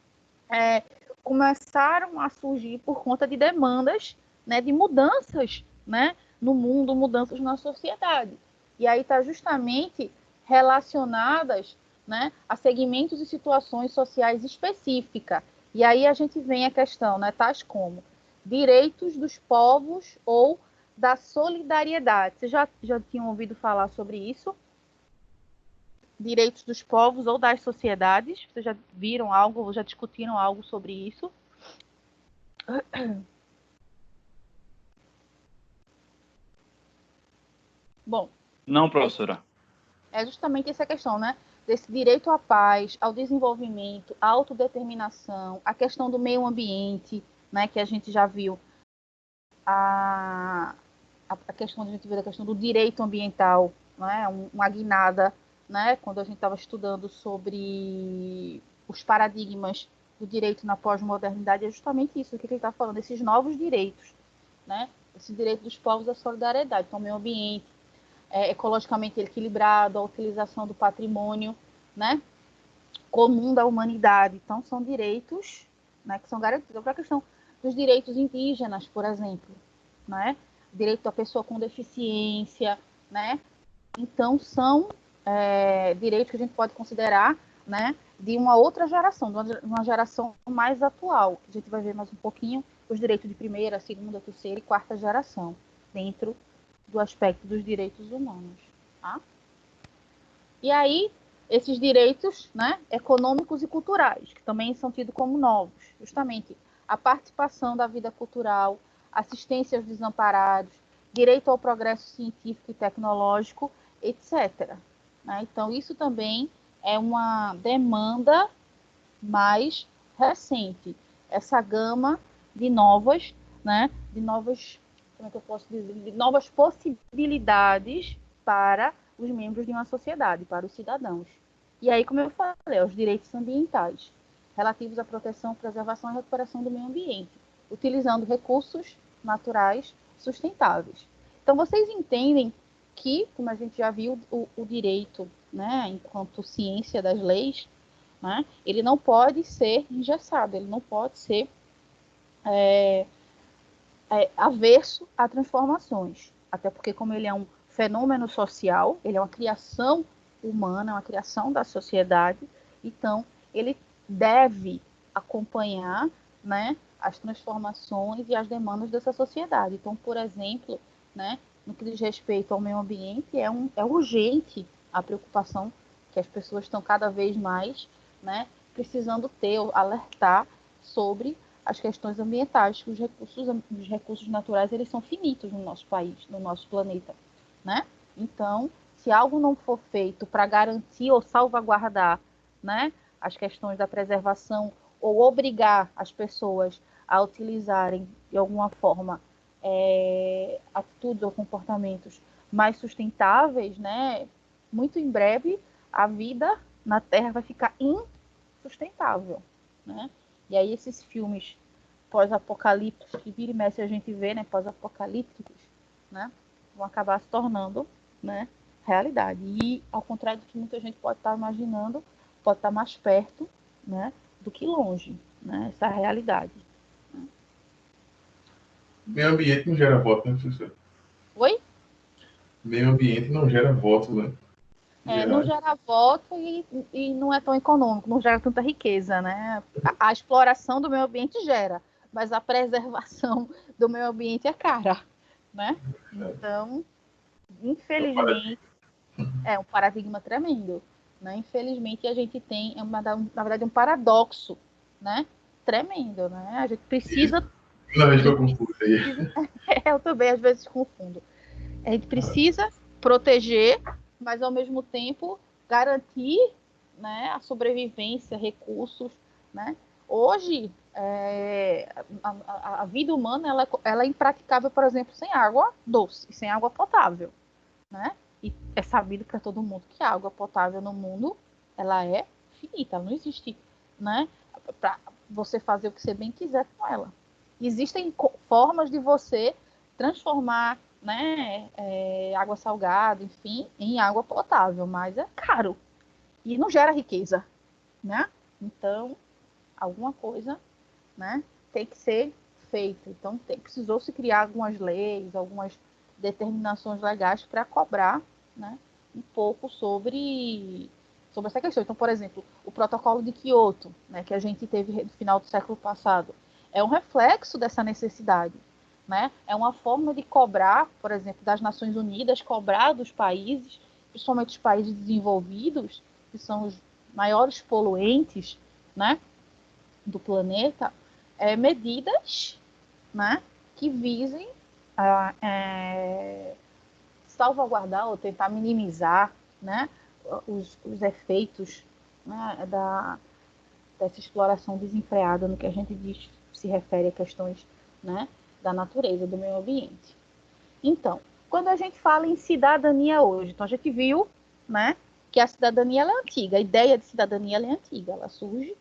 começaram a surgir por conta de demandas, né, de mudanças, né, no mundo, mudanças na sociedade. E aí está justamente relacionadas, né, a segmentos e situações sociais específicas. E aí a gente vem a questão, né, tais como direitos dos povos ou da solidariedade. Vocês já tinham ouvido falar sobre isso? Direitos dos povos ou das sociedades? Vocês já viram algo ou já discutiram algo sobre isso? Bom, Não, professora. é justamente essa questão, né? Desse direito à paz, ao desenvolvimento, à autodeterminação, a questão do meio ambiente, né? Que a gente já viu a questão, a gente viu a questão do direito ambiental, né? Uma guinada, né? Quando a gente estava estudando sobre os paradigmas do direito na pós-modernidade, é justamente isso que ele está falando, esses novos direitos, né? Esse direito dos povos à solidariedade, então, o meio ambiente, ecologicamente equilibrado, a utilização do patrimônio, né, comum da humanidade. Então, são direitos, né, que são garantidos. Para a questão dos direitos indígenas, por exemplo, né, direito da pessoa com deficiência, né, então são direitos que a gente pode considerar, né, de uma outra geração, de uma geração mais atual. A gente vai ver mais um pouquinho os direitos de primeira, segunda, terceira e quarta geração, dentro do aspecto dos direitos humanos. Tá? E aí, esses direitos, né, econômicos e culturais, que também são tidos como novos, justamente a participação da vida cultural, assistência aos desamparados, direito ao progresso científico e tecnológico, etc. Né? Então, isso também é uma demanda mais recente. Essa gama de novas, né, de novas, como é que eu posso dizer, de novas possibilidades para os membros de uma sociedade, para os cidadãos. E aí, como eu falei, os direitos ambientais, relativos à proteção, preservação e recuperação do meio ambiente, utilizando recursos naturais sustentáveis. Então, vocês entendem que, como a gente já viu, o direito, né, enquanto ciência das leis, né, ele não pode ser engessado, ele não pode ser averso a transformações. Até porque, como ele é um fenômeno social, ele é uma criação humana, uma criação da sociedade, então ele deve acompanhar, né, as transformações e as demandas dessa sociedade. Então, por exemplo, né, no que diz respeito ao meio ambiente, é urgente a preocupação que as pessoas estão cada vez mais, né, precisando ter, alertar sobre as questões ambientais, que os recursos naturais eles são finitos no nosso país, no nosso planeta, né? Então, se algo não for feito para garantir ou salvaguardar, né, as questões da preservação ou obrigar as pessoas a utilizarem de alguma forma atitudes ou comportamentos mais sustentáveis, né, muito em breve a vida na Terra vai ficar insustentável, né? E aí esses filmes pós-apocalípticos, que vira e mexe a gente vê, né, pós-apocalípticos, né, vão acabar se tornando né? Realidade. E, ao contrário do que muita gente pode estar imaginando, pode estar mais perto, né, do que longe, né? Essa é a realidade. Meio ambiente não gera voto, né, professor? Oi? Meio ambiente não gera voto, né? Não gera voto e não é tão econômico, não gera tanta riqueza, né? A exploração do meio ambiente gera, mas a preservação do meio ambiente é cara, né? Então, infelizmente, é um paradigma tremendo, né? Infelizmente, a gente tem, na verdade, um paradoxo, né? Tremendo, né? A gente precisa... Na vez que eu confundo aí. Eu também, às vezes, confundo. A gente precisa proteger, mas, ao mesmo tempo, garantir, né, a sobrevivência, recursos, né? Hoje, a vida humana ela é impraticável, por exemplo, sem água doce, sem água potável, né? E é sabido para todo mundo que a água potável no mundo ela é finita, ela não existe, né? Para você fazer o que você bem quiser com ela. Existem formas de você transformar, né, água salgada, enfim, em água potável, mas é caro e não gera riqueza, né? Então, alguma coisa, né, tem que ser feito. Então, precisou se criar algumas leis, algumas determinações legais para cobrar, né, um pouco sobre essa questão. Então, por exemplo, o protocolo de Kyoto, né, que a gente teve no final do século passado, é um reflexo dessa necessidade, né? É uma forma de cobrar, por exemplo, das Nações Unidas, cobrar dos países, principalmente os países desenvolvidos, que são os maiores poluentes, né, do planeta, medidas, né, que visem salvaguardar ou tentar minimizar, né, os efeitos, né, dessa exploração desenfreada no que a gente diz, se refere a questões, né, da natureza, do meio ambiente. Então, quando a gente fala em cidadania hoje, então a gente viu, né, que a cidadania ela é antiga, a ideia de cidadania ela é antiga, ela surge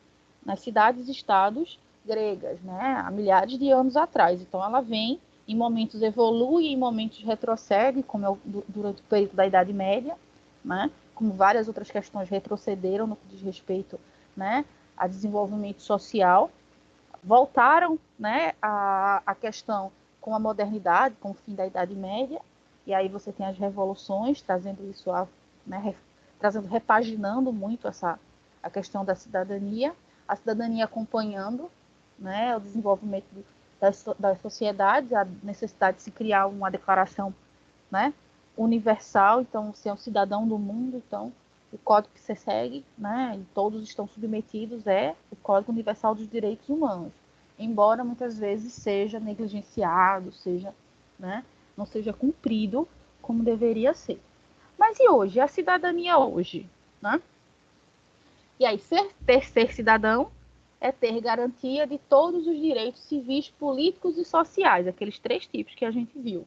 nas cidades e estados gregas, né, há milhares de anos atrás. Então, ela vem, em momentos evolui, em momentos retrocede, como é durante o período da Idade Média, né, como várias outras questões retrocederam no que diz respeito, né, a desenvolvimento social, voltaram, né, a questão com a modernidade, com o fim da Idade Média, e aí você tem as revoluções trazendo isso, né, repaginando muito a questão da cidadania, a cidadania acompanhando, né, o desenvolvimento das sociedades, a necessidade de se criar uma declaração, né, universal, então ser um cidadão do mundo, então o código que você segue, né, e todos estão submetidos, é o Código Universal dos Direitos Humanos, embora muitas vezes seja negligenciado, né, não seja cumprido como deveria ser. Mas e hoje? A cidadania hoje, né? E aí, ser cidadão é ter garantia de todos os direitos civis, políticos e sociais, aqueles 3 tipos que a gente viu,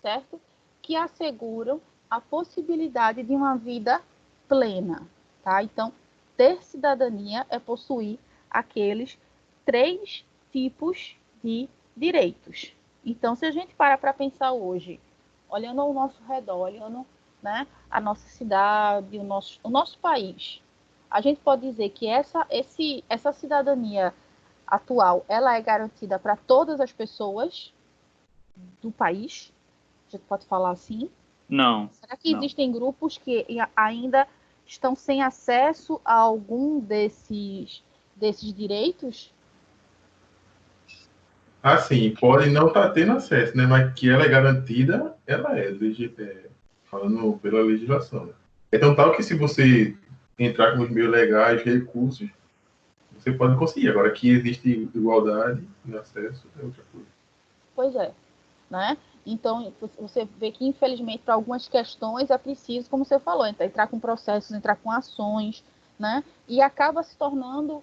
certo? Que asseguram a possibilidade de uma vida plena, tá? Então, ter cidadania é possuir aqueles 3 tipos de direitos. Então, se a gente para pensar hoje, olhando ao nosso redor, olhando, né, a nossa cidade, o nosso país, a gente pode dizer que essa cidadania atual, ela é garantida para todas as pessoas do país? A gente pode falar assim? Não. Será que existem grupos que ainda estão sem acesso a algum desses direitos? Assim, pode não estar tendo acesso, né? Mas que ela é garantida, ela falando pela legislação. Né? É tão tal que se você entrar com os meios legais, recursos, você pode conseguir. Agora, que existe igualdade no acesso é outra coisa. Pois é, né? Então, você vê que, infelizmente, para algumas questões é preciso, como você falou, entrar com processos, entrar com ações, né? E acaba se tornando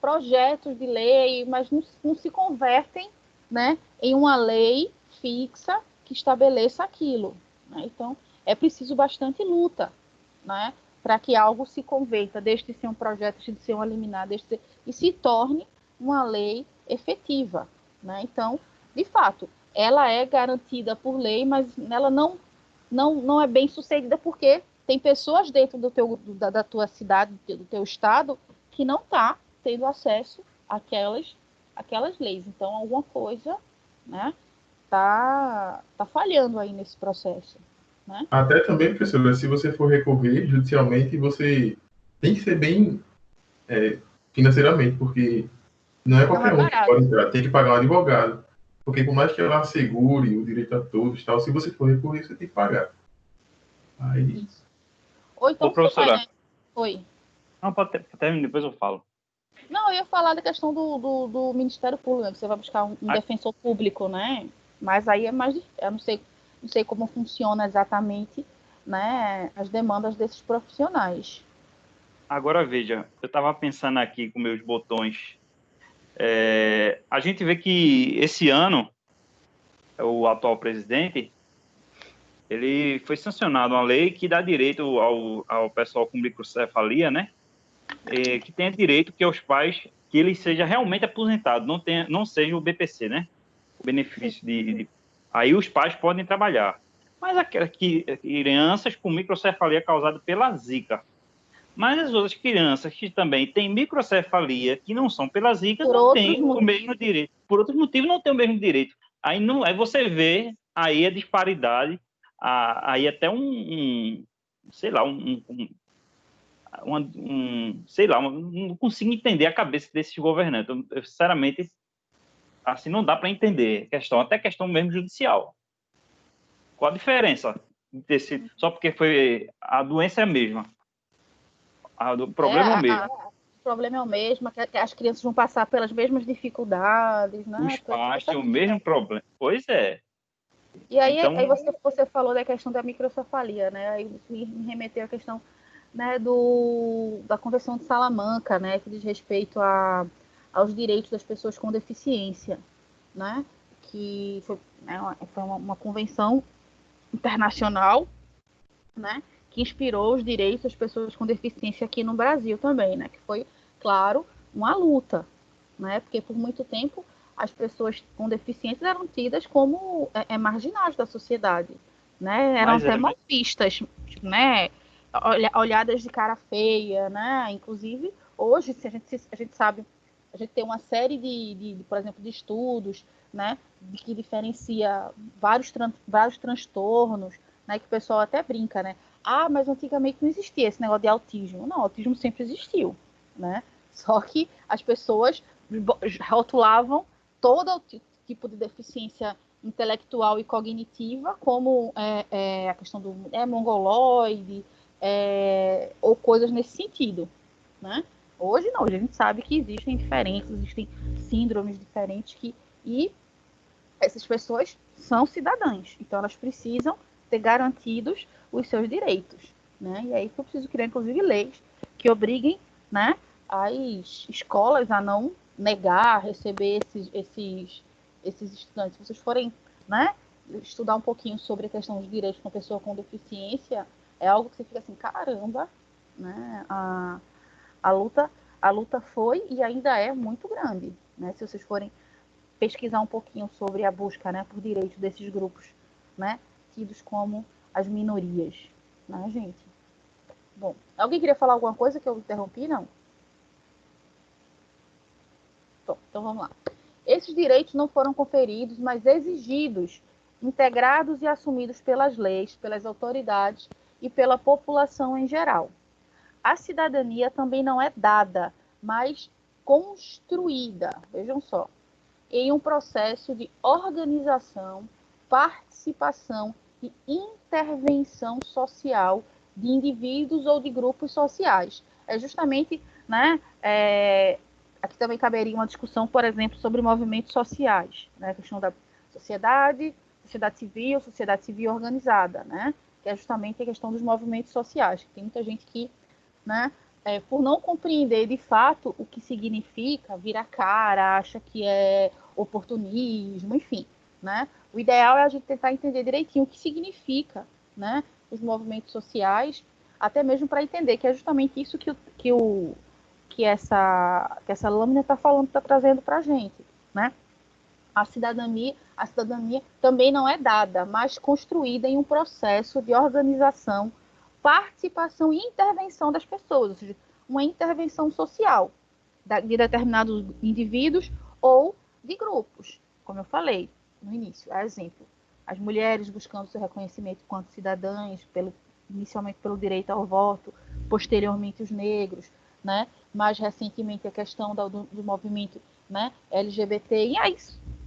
projetos de lei, mas não se convertem, né, em uma lei fixa que estabeleça aquilo. Né? Então, é preciso bastante luta, né, para que algo se converta, deixe de ser um projeto, deixe de ser uma liminar, e se torne uma lei efetiva. Né? Então, de fato, ela é garantida por lei, mas ela não não é bem sucedida porque tem pessoas dentro da tua cidade, do teu estado, que não está tendo acesso àquelas leis. Então, alguma coisa, né, tá falhando aí nesse processo, né? Até também, professora, se você for recorrer judicialmente, você tem que ser bem financeiramente, porque não é qualquer um que barato. pode entrar, tem que pagar um advogado. Porque por mais que ela assegure o direito a todos, tal, se você for recorrer, você tem que pagar. Aí... Isso. Ou então Ô, professora, né? Oi. não, pode terminar, depois eu falo. Não, eu ia falar da questão do Ministério Público, né? Que você vai buscar um defensor público, né? Mas aí é mais, eu não sei como funciona exatamente, né, as demandas desses profissionais. Agora veja, eu estava pensando aqui com meus botões. A gente vê que esse ano o atual presidente ele foi sancionado uma lei que dá direito ao pessoal com microcefalia, né? Que tenha direito que os pais que ele seja realmente aposentado, não seja o BPC, né? O benefício aí os pais podem trabalhar. Mas aquelas crianças com microcefalia causada pela Zika. Mas as outras crianças que também têm microcefalia, que não são pela Zika, não têm o mesmo direito. Por outros motivos, não têm o mesmo direito. Aí você vê aí a disparidade, aí até sei lá, sei lá, não consigo entender a cabeça desses governantes. Eu, sinceramente, assim, não dá para entender até questão mesmo judicial. Qual a diferença só porque a doença é a mesma? O problema é o mesmo. O problema é o mesmo, que as crianças vão passar pelas mesmas dificuldades, né? Os pais têm o mesmo problema. Pois é. E aí, então, aí você falou da questão da microcefalia, né? Aí me remeteu à questão, né, da Convenção de Salamanca, né, que diz respeito aos direitos das pessoas com deficiência, né? Que foi, né, foi uma convenção internacional, né, que inspirou os direitos das pessoas com deficiência aqui no Brasil também, né? Que foi, claro, uma luta, né? Porque por muito tempo as pessoas com deficiência eram tidas como marginais da sociedade, né? Eram até mal vistas, né? Olhadas de cara feia, né? Inclusive, hoje, se a gente sabe, a gente tem uma série por exemplo, de estudos, né? Que diferencia vários transtornos, né? Que o pessoal até brinca, né? Ah, mas antigamente não existia esse negócio de autismo. Não, autismo sempre existiu, né? Só que as pessoas rotulavam todo tipo de deficiência intelectual e cognitiva, como a questão do mongoloide, ou coisas nesse sentido, né? Hoje não, hoje a gente sabe que existem síndromes diferentes e essas pessoas são cidadãs, então elas precisam ter garantidos os seus direitos, né? E aí eu preciso criar, inclusive, leis que obriguem, né, as escolas a não negar, receber esses estudantes. Se vocês forem, né, estudar um pouquinho sobre a questão dos direitos de uma pessoa com deficiência, é algo que você fica assim, caramba, né? A luta foi e ainda é muito grande, né? Se vocês forem pesquisar um pouquinho sobre a busca, né, por direitos desses grupos, né, tidos como as minorias, né, gente? Bom, alguém queria falar alguma coisa que eu interrompi, não? Bom, então vamos lá. Esses direitos não foram conferidos, mas exigidos, integrados e assumidos pelas leis, pelas autoridades e pela população em geral. A cidadania também não é dada, mas construída, vejam só, em um processo de organização, participação e intervenção social de indivíduos ou de grupos sociais. É justamente, né, aqui também caberia uma discussão, por exemplo, sobre movimentos sociais, né, a questão da sociedade civil organizada, né, que é justamente a questão dos movimentos sociais. Tem muita gente que, né, por não compreender de fato o que significa, vira cara, acha que é oportunismo, enfim, né? O ideal é a gente tentar entender direitinho o que significa, né, os movimentos sociais, até mesmo para entender que é justamente isso que essa lâmina está falando, está trazendo para a gente, né? A cidadania também não é dada, mas construída em um processo de organização, participação e intervenção das pessoas, ou seja, uma intervenção social de determinados indivíduos ou de grupos, como eu falei no início. Exemplo, as mulheres buscando seu reconhecimento enquanto cidadãs, inicialmente pelo direito ao voto, posteriormente os negros, né? Mais recentemente a questão do movimento, né, LGBT, e aí,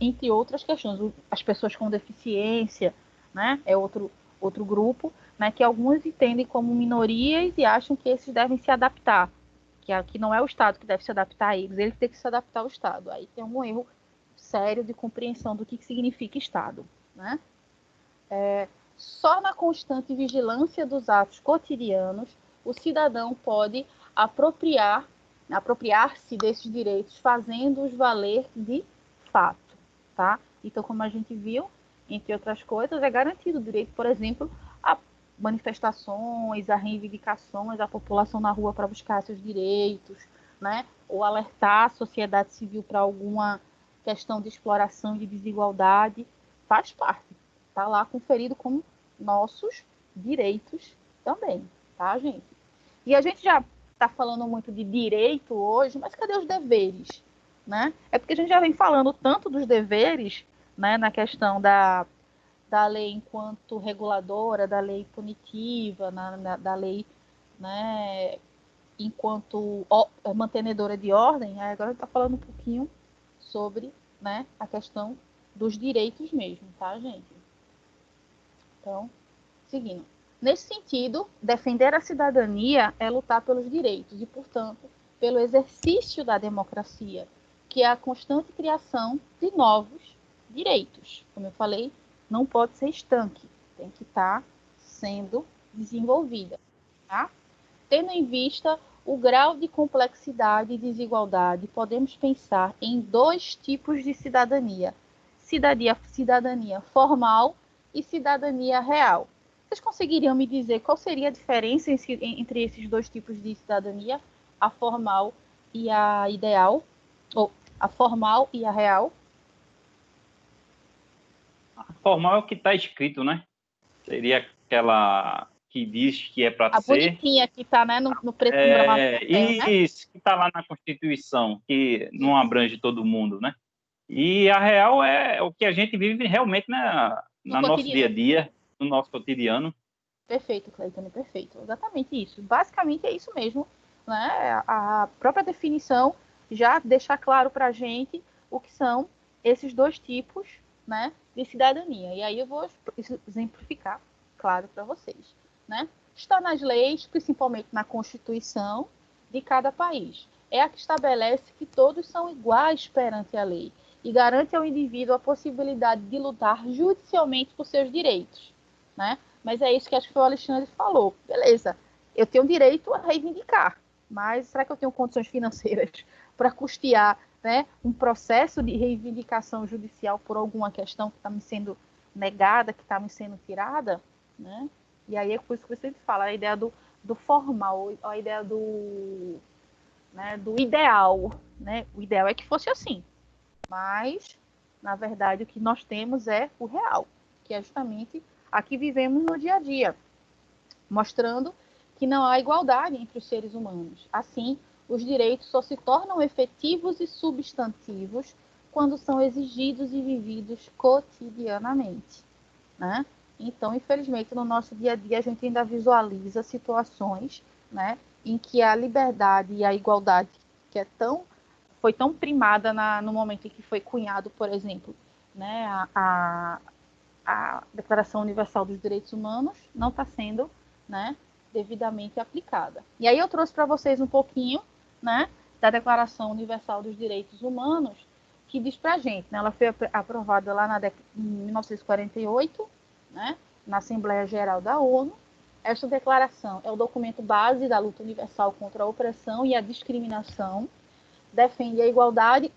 entre outras questões, as pessoas com deficiência, né, é outro grupo, né, que alguns entendem como minorias e acham que esses devem se adaptar, que não é o Estado que deve se adaptar a eles tem que se adaptar ao Estado. Aí tem um erro sério de compreensão do que significa Estado, né? Só na constante vigilância dos atos cotidianos o cidadão pode apropriar-se desses direitos, fazendo-os valer de fato, tá? Então, como a gente viu, entre outras coisas, é garantido o direito, por exemplo, a manifestações, a reivindicações, a população na rua para buscar seus direitos, né? Ou alertar a sociedade civil para alguma questão de exploração e de desigualdade, faz parte. Está lá conferido como nossos direitos também, tá, gente? E a gente já está falando muito de direito hoje, mas cadê os deveres, né? É porque a gente já vem falando tanto dos deveres, né, na questão da lei enquanto reguladora, da lei punitiva, da lei, né, enquanto mantenedora de ordem. Agora a gente está falando um pouquinho sobre, né, a questão dos direitos mesmo, tá, gente? Então, seguindo. Nesse sentido, defender a cidadania é lutar pelos direitos e, portanto, pelo exercício da democracia, que é a constante criação de novos direitos. Como eu falei, não pode ser estanque, tem que estar sendo desenvolvida. Tá? Tendo em vista o grau de complexidade e desigualdade, podemos pensar em dois tipos de cidadania: cidadania formal e cidadania real. Vocês conseguiriam me dizer qual seria a diferença entre esses dois tipos de cidadania, a formal e a ideal? Ou a formal e a real? A formal é o que está escrito, né? Seria aquela que diz que é para ser. A bonitinha que está, né, no preto no papel, né? Isso, que está lá na Constituição, que não abrange todo mundo, né? E a real é o que a gente vive realmente no nosso dia a dia, no nosso cotidiano. Perfeito, Cleiton, perfeito. Exatamente isso. Basicamente é isso mesmo, né? A própria definição já deixa claro para a gente o que são esses dois tipos, né, de cidadania. E aí eu vou exemplificar, claro, para vocês, né? Está nas leis, principalmente na Constituição de cada país. É a que estabelece que todos são iguais perante a lei e garante ao indivíduo a possibilidade de lutar judicialmente por seus direitos, né? Mas é isso que acho que foi o Alexandre falou. Beleza, eu tenho direito a reivindicar, mas será que eu tenho condições financeiras para custear, né, um processo de reivindicação judicial por alguma questão que está me sendo negada, que está me sendo tirada? Né? E aí é por isso que você fala, a ideia do formal, a ideia do ideal. Né? O ideal é que fosse assim, mas, na verdade, o que nós temos é o real, que é justamente a que vivemos no dia a dia, mostrando que não há igualdade entre os seres humanos. Assim, os direitos só se tornam efetivos e substantivos quando são exigidos e vividos cotidianamente, né? Então, infelizmente, no nosso dia a dia, a gente ainda visualiza situações, né, em que a liberdade e a igualdade, que foi tão primada no momento em que foi cunhado, por exemplo, né, a Declaração Universal dos Direitos Humanos, não está sendo, né, devidamente aplicada. E aí eu trouxe para vocês um pouquinho, né, da Declaração Universal dos Direitos Humanos, que diz para a gente, né, ela foi aprovada lá em 1948, né, na Assembleia Geral da ONU. Esta declaração é o documento base da luta universal contra a opressão e a discriminação, defende a igualdade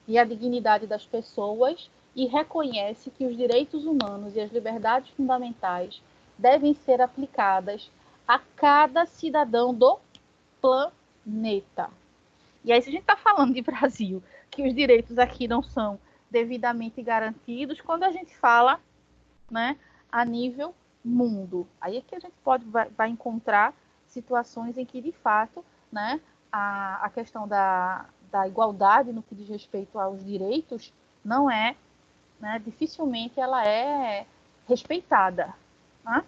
e a dignidade das pessoas e reconhece que os direitos humanos e as liberdades fundamentais devem ser aplicadas a cada cidadão do planeta. E aí, se a gente está falando de Brasil, que os direitos aqui não são devidamente garantidos quando a gente fala, né, a nível mundo. Aí é que a gente vai encontrar situações em que, de fato, né, a questão da igualdade no que diz respeito aos direitos não é, né, dificilmente ela é respeitada. Né?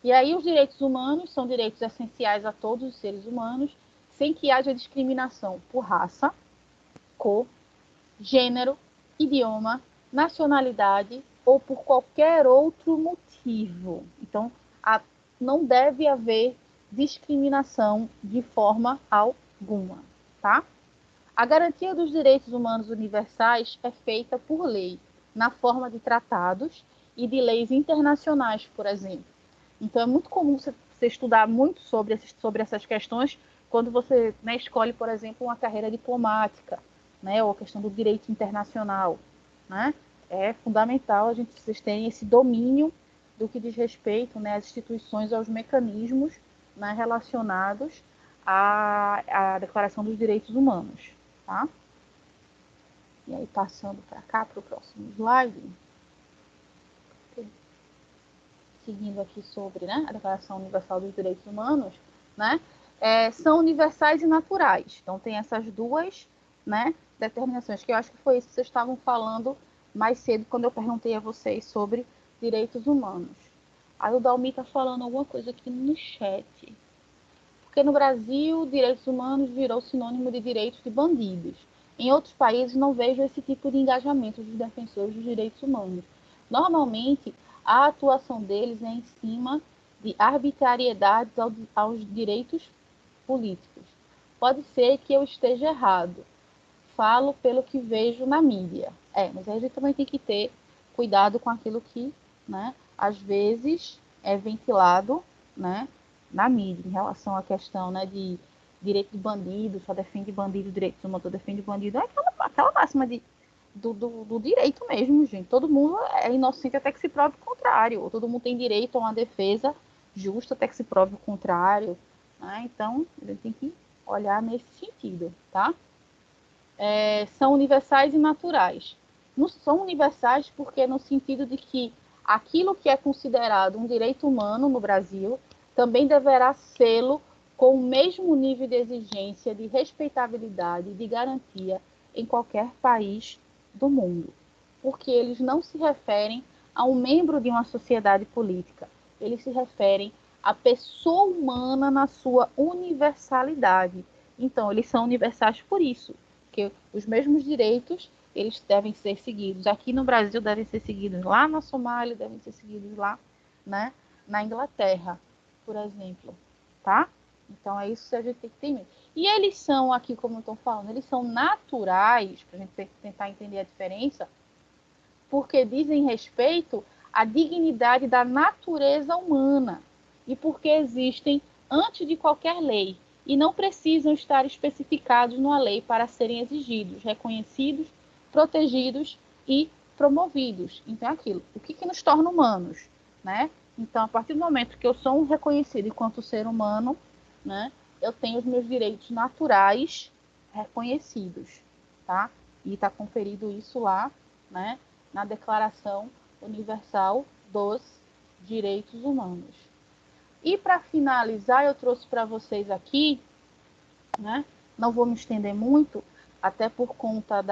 E aí os direitos humanos são direitos essenciais a todos os seres humanos, sem que haja discriminação por raça, cor, gênero, idioma, nacionalidade ou por qualquer outro motivo. Então, não deve haver discriminação de forma alguma, tá? A garantia dos direitos humanos universais é feita por lei, na forma de tratados e de leis internacionais, por exemplo. Então, é muito comum você estudar muito sobre essas questões quando você, né, escolhe, por exemplo, uma carreira diplomática, né, ou a questão do direito internacional. Né? É fundamental a gente vocês terem esse domínio do que diz respeito, né, às instituições, aos mecanismos, né, relacionados à Declaração dos Direitos Humanos. Tá? E aí, passando para cá, para o próximo slide. Seguindo aqui sobre, né, a Declaração Universal dos Direitos Humanos, né, são universais e naturais. Então, tem essas duas, né, determinações, que eu acho que foi isso que vocês estavam falando mais cedo, quando eu perguntei a vocês sobre direitos humanos. Aí o Dalmi está falando alguma coisa aqui no chat. Porque no Brasil, direitos humanos virou sinônimo de direitos de bandidos. Em outros países, não vejo esse tipo de engajamento dos defensores dos direitos humanos. Normalmente, a atuação deles é em cima de arbitrariedades aos direitos políticos. Pode ser que eu esteja errado. Falo pelo que vejo na mídia. Mas a gente também tem que ter cuidado com aquilo que, né, às vezes é ventilado, né, na mídia, em relação à questão, né, de direito de bandido, só defende bandido, direitos humanos, só defende bandido. É aquela máxima do direito mesmo, gente. Todo mundo é inocente até que se prove o contrário. Ou todo mundo tem direito a uma defesa justa até que se prove o contrário. Né? Então, a gente tem que olhar nesse sentido, tá? São universais e naturais. Não são universais porque no sentido de que aquilo que é considerado um direito humano no Brasil também deverá sê-lo com o mesmo nível de exigência, de respeitabilidade e de garantia em qualquer país do mundo. Porque eles não se referem a um membro de uma sociedade política. Eles se referem à pessoa humana na sua universalidade. Então, eles são universais por isso. Porque os mesmos direitos, eles devem ser seguidos. Aqui no Brasil devem ser seguidos lá na Somália, devem ser seguidos lá, né, na Inglaterra, por exemplo. Tá? Então, é isso que a gente tem que ter. E eles são, aqui como eu estou falando, eles são naturais, para a gente tentar entender a diferença, porque dizem respeito à dignidade da natureza humana e porque existem antes de qualquer lei e não precisam estar especificados numa lei para serem exigidos, reconhecidos, protegidos e promovidos. Então, é aquilo. O que nos torna humanos? Né? Então, a partir do momento que eu sou reconhecido enquanto ser humano, né, eu tenho os meus direitos naturais reconhecidos. Tá? E está conferido isso lá, né, na Declaração Universal dos Direitos Humanos. E para finalizar, eu trouxe para vocês aqui, né, não vou me estender muito, até por conta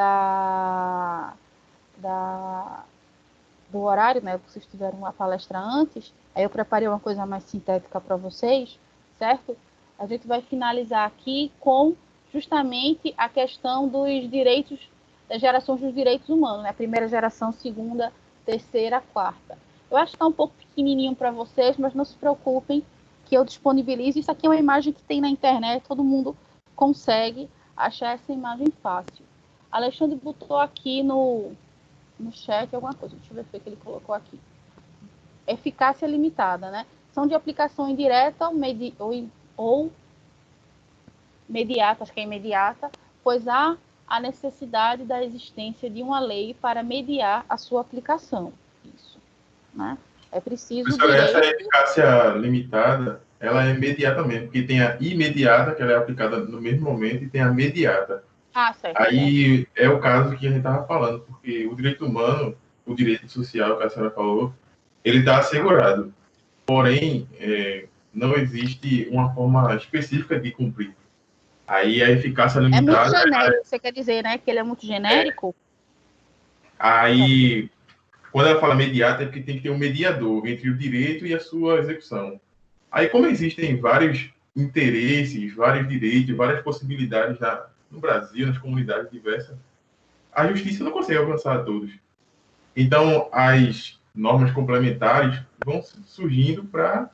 do horário, né, vocês tiveram uma palestra antes, aí eu preparei uma coisa mais sintética para vocês, certo? A gente vai finalizar aqui com justamente a questão dos direitos, das gerações dos direitos humanos, né? Primeira geração, segunda, terceira, quarta. Eu acho que está um pouco pequenininho para vocês, mas não se preocupem que eu disponibilizo. Isso aqui é uma imagem que tem na internet, todo mundo consegue achar essa imagem fácil. Alexandre botou aqui no chat alguma coisa, deixa eu ver o que ele colocou aqui. Eficácia limitada, né? São de aplicação indireta ou imediata, acho que é imediata, pois há a necessidade da existência de uma lei para mediar a sua aplicação. Isso, né? É preciso essa eficácia limitada, ela é imediata mesmo, porque tem a imediata, que ela é aplicada no mesmo momento, e tem a mediata, Certo. Aí é o caso que a gente estava falando, porque o direito humano, o direito social, que a senhora falou, ele está assegurado. Porém, não existe uma forma específica de cumprir. Aí a eficácia É muito limitada. genérico, você quer dizer, né? Que ele é muito genérico? Aí, quando ela fala mediata, é porque tem que ter um mediador entre o direito e a sua execução. Aí, como existem vários interesses, vários direitos, várias possibilidades no Brasil, nas comunidades diversas, a justiça não consegue alcançar a todos. Então, as normas complementares vão surgindo para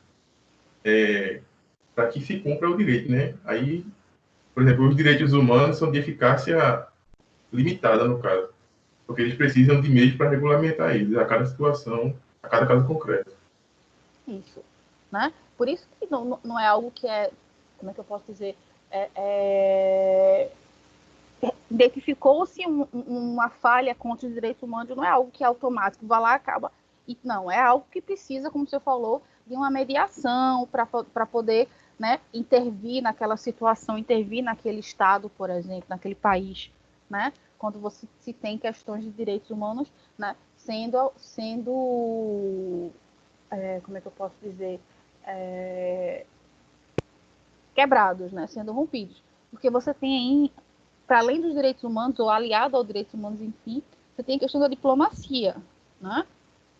que se cumpra o direito, né? Aí, por exemplo, os direitos humanos são de eficácia limitada, no caso, porque eles precisam de meios para regulamentar eles, a cada situação, a cada caso concreto. Isso, né? Por isso que não é algo que é, como é que eu posso dizer, identificou-se uma falha contra os direitos humanos, não é algo que é automático, vai lá, acaba. E não, é algo que precisa, como você falou, de uma mediação para poder, né, intervir naquela situação, intervir naquele estado, por exemplo, naquele país, né? Quando você se tem questões de direitos humanos, né, sendo como é que eu posso dizer, quebrados, né, sendo rompidos. Porque você tem aí, para além dos direitos humanos, ou aliado aos direitos humanos, enfim, você tem a questão da diplomacia, né?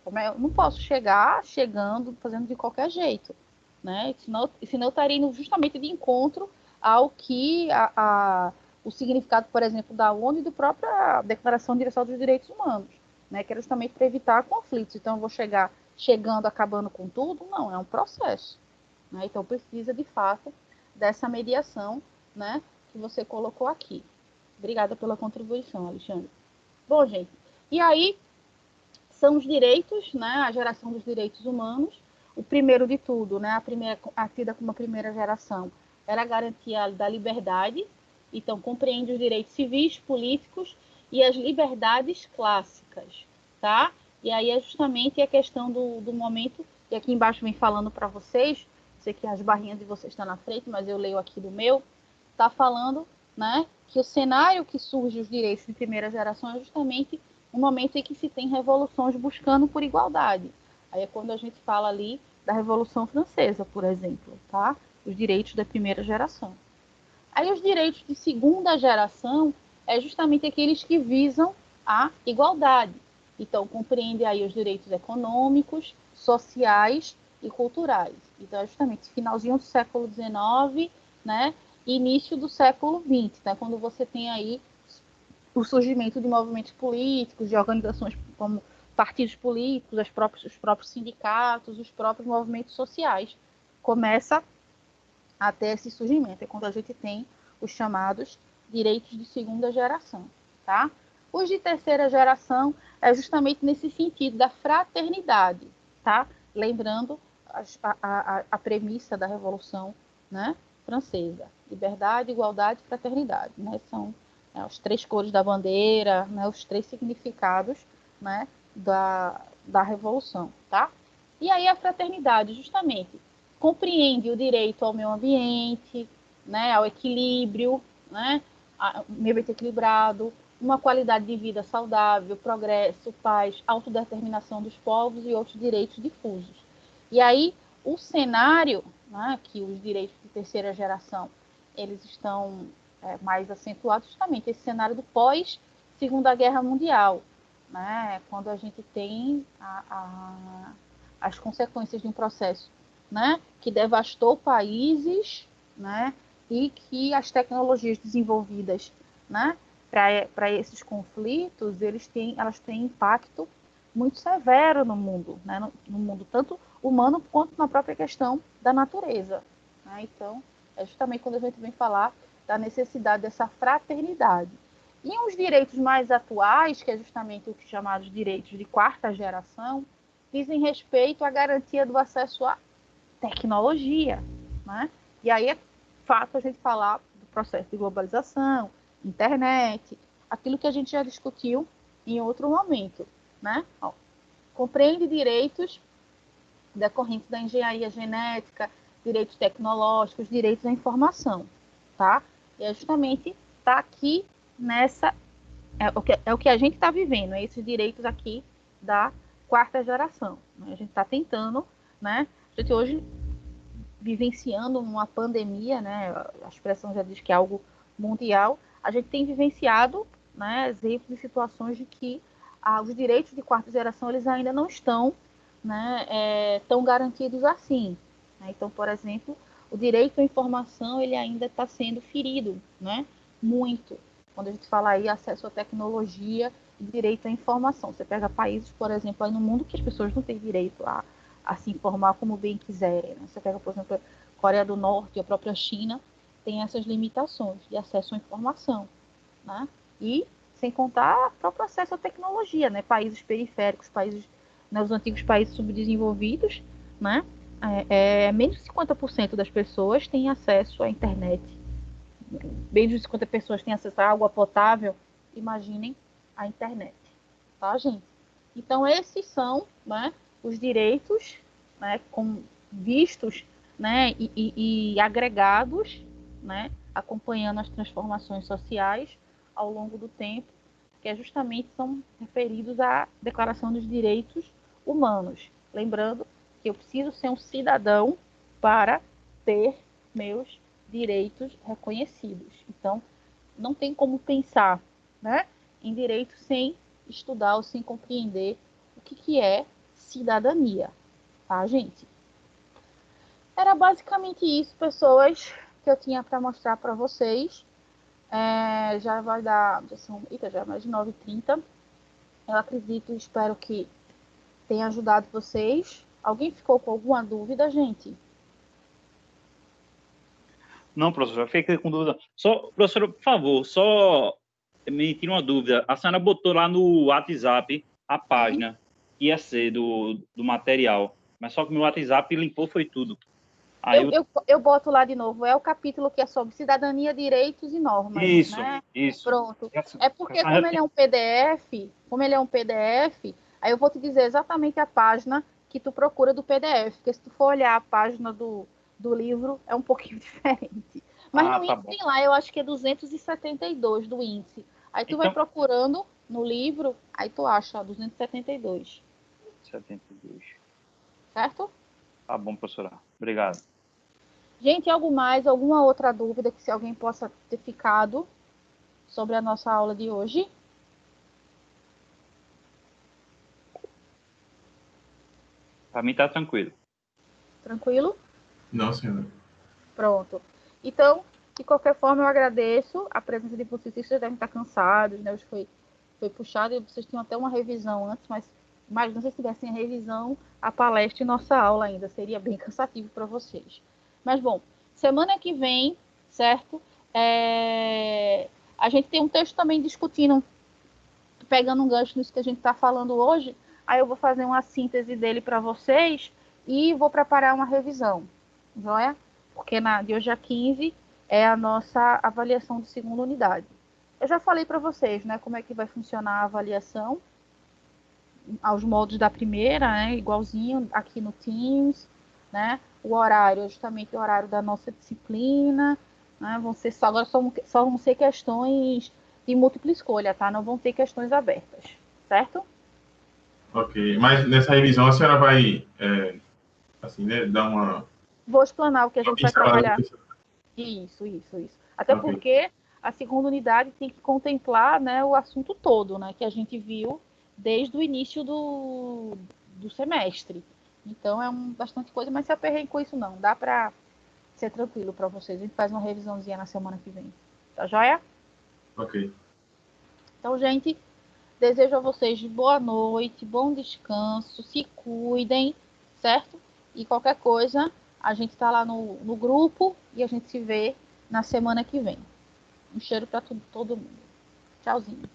Eu não posso chegando, fazendo de qualquer jeito, né? Senão eu estaria indo justamente de encontro ao que o significado, por exemplo, da ONU e da própria Declaração Universal dos Direitos Humanos, né? Que é justamente para evitar conflitos. Então, eu vou chegando, acabando com tudo? Não, é um processo, né? Então, precisa, de fato, dessa mediação, né, que você colocou aqui. Obrigada pela contribuição, Alexandre. Bom, gente, e aí são os direitos, né, a geração dos direitos humanos. O primeiro de tudo, né, a tida como a primeira geração, era a garantia da liberdade. Então, compreende os direitos civis, políticos e as liberdades clássicas, tá? E aí é justamente a questão do momento, e aqui embaixo vem falando para vocês, sei que as barrinhas de vocês estão na frente, mas eu leio aqui do meu, está falando, né, que o cenário que surge os direitos de primeira geração é justamente um momento em que se tem revoluções buscando por igualdade. Aí é quando a gente fala ali da Revolução Francesa, por exemplo, tá? Os direitos da primeira geração. Aí os direitos de segunda geração é justamente aqueles que visam a igualdade. Então, compreende aí os direitos econômicos, sociais e culturais. Então, é justamente finalzinho do século XIX, né, e início do século XX, né, quando você tem aí o surgimento de movimentos políticos, de organizações como partidos políticos, os próprios sindicatos, os próprios movimentos sociais. Começa a ter esse surgimento. É quando a gente tem os chamados direitos de segunda geração, tá? Os de terceira geração é justamente nesse sentido da fraternidade, tá? Lembrando a premissa da Revolução, né, Francesa: liberdade, igualdade e fraternidade, né? São as três cores da bandeira, né, os três significados, né, da Revolução, tá? E aí a fraternidade, justamente, compreende o direito ao meio ambiente, né, ao equilíbrio, né, meio ambiente equilibrado, uma qualidade de vida saudável, progresso, paz, autodeterminação dos povos e outros direitos difusos. E aí o cenário, né, que os direitos de terceira geração eles estão mais acentuados, justamente esse cenário do pós-Segunda Guerra Mundial, né, quando a gente tem as consequências de um processo, né, que devastou países, né, e que as tecnologias desenvolvidas, né, para esses conflitos, elas têm impacto muito severo no mundo, né, no mundo tanto humano quanto na própria questão da natureza, né? Então, é justamente quando a gente vem falar da necessidade dessa fraternidade. E os direitos mais atuais, que é justamente o que chamados direitos de quarta geração, dizem respeito à garantia do acesso à tecnologia, né? E aí é fato a gente falar do processo de globalização, internet, aquilo que a gente já discutiu em outro momento, né? Compreende direitos decorrentes da engenharia genética, direitos tecnológicos, direitos à informação, tá? E é justamente tá aqui nessa... É o que a gente está vivendo, é esses direitos aqui da quarta geração. Né? A gente está tentando, né? A gente hoje vivenciando uma pandemia, né? A expressão já diz que é algo mundial. A gente tem vivenciado, né, exemplos e situações de que os direitos de quarta geração eles ainda não estão, né, tão garantidos assim. Né? Então, por exemplo, o direito à informação ele ainda está sendo ferido, né? Muito. Quando a gente fala aí acesso à tecnologia e direito à informação. Você pega países, por exemplo, aí no mundo que as pessoas não têm direito a se informar como bem quiserem. Né? Você pega, por exemplo, a Coreia do Norte, a própria China, tem essas limitações de acesso à informação. Né? E sem contar o próprio acesso à tecnologia, né? Países periféricos, países, né, os antigos países subdesenvolvidos, né? Menos de 50% das pessoas têm acesso à internet. Menos de 50 pessoas têm acesso à água potável, imaginem a internet, tá, gente? Então, esses são, né, os direitos, né, vistos, né, e agregados, né, acompanhando as transformações sociais ao longo do tempo, que justamente são referidos à Declaração dos Direitos Humanos. Lembrando que eu preciso ser um cidadão para ter meus direitos reconhecidos. Então, não tem como pensar, né, em direito sem estudar ou sem compreender o que é cidadania, tá, gente? Era basicamente isso, pessoas, que eu tinha para mostrar para vocês. Já vai dar, já é mais de 9h30. Eu acredito e espero que tenha ajudado vocês. Alguém ficou com alguma dúvida, gente? Não, professor, eu fiquei com dúvida. Só, professor, por favor, só me tira uma dúvida. A senhora botou lá no WhatsApp a página que ia ser do material, mas só que meu WhatsApp limpou foi tudo. Aí eu boto lá de novo. É o capítulo que é sobre cidadania, direitos e normas. Isso, né? isso. Pronto. É porque como ele é um PDF, aí eu vou te dizer exatamente a página que tu procura do PDF, porque se tu for olhar a página do livro, é um pouquinho diferente. Mas no tá índice bom. tem lá, eu acho que é 272 do índice. Aí tu vai procurando no livro, aí tu acha 272. 72. Certo? Tá bom, professora. Obrigado. Gente, alguma outra dúvida que se alguém possa ter ficado sobre a nossa aula de hoje? Para mim tá tranquilo. Tranquilo? Não, senhora. Pronto. Então, de qualquer forma, eu agradeço a presença de vocês. Vocês devem estar cansados, né? Hoje foi puxado e vocês tinham até uma revisão antes, mas imagina se tivessem a revisão, a palestra e nossa aula ainda. Seria bem cansativo para vocês. Mas, bom, semana que vem, certo? A gente tem um texto também discutindo, pegando um gancho nisso que a gente está falando hoje. Aí eu vou fazer uma síntese dele para vocês e vou preparar uma revisão, joia? Porque de hoje a 15 é a nossa avaliação de segunda unidade. Eu já falei para vocês, né, como é que vai funcionar a avaliação aos moldes da primeira, né, igualzinho aqui no Teams, né? O horário é justamente o horário da nossa disciplina, né? Agora só vão ser questões de múltipla escolha, tá? Não vão ter questões abertas, certo? Ok, mas nessa revisão a senhora vai, assim, né, dar uma... Vou explanar o que a gente vai trabalhar. Isso. Até porque a segunda unidade tem que contemplar, né, o assunto todo, né, que a gente viu desde o início do semestre. Então é bastante coisa, mas se aperreiem com isso não. Dá para ser tranquilo para vocês. A gente faz uma revisãozinha na semana que vem. Tá joia? Ok. Então, gente, desejo a vocês boa noite, bom descanso, se cuidem, certo? E qualquer coisa, a gente está lá no grupo e a gente se vê na semana que vem. Um cheiro para todo mundo. Tchauzinho.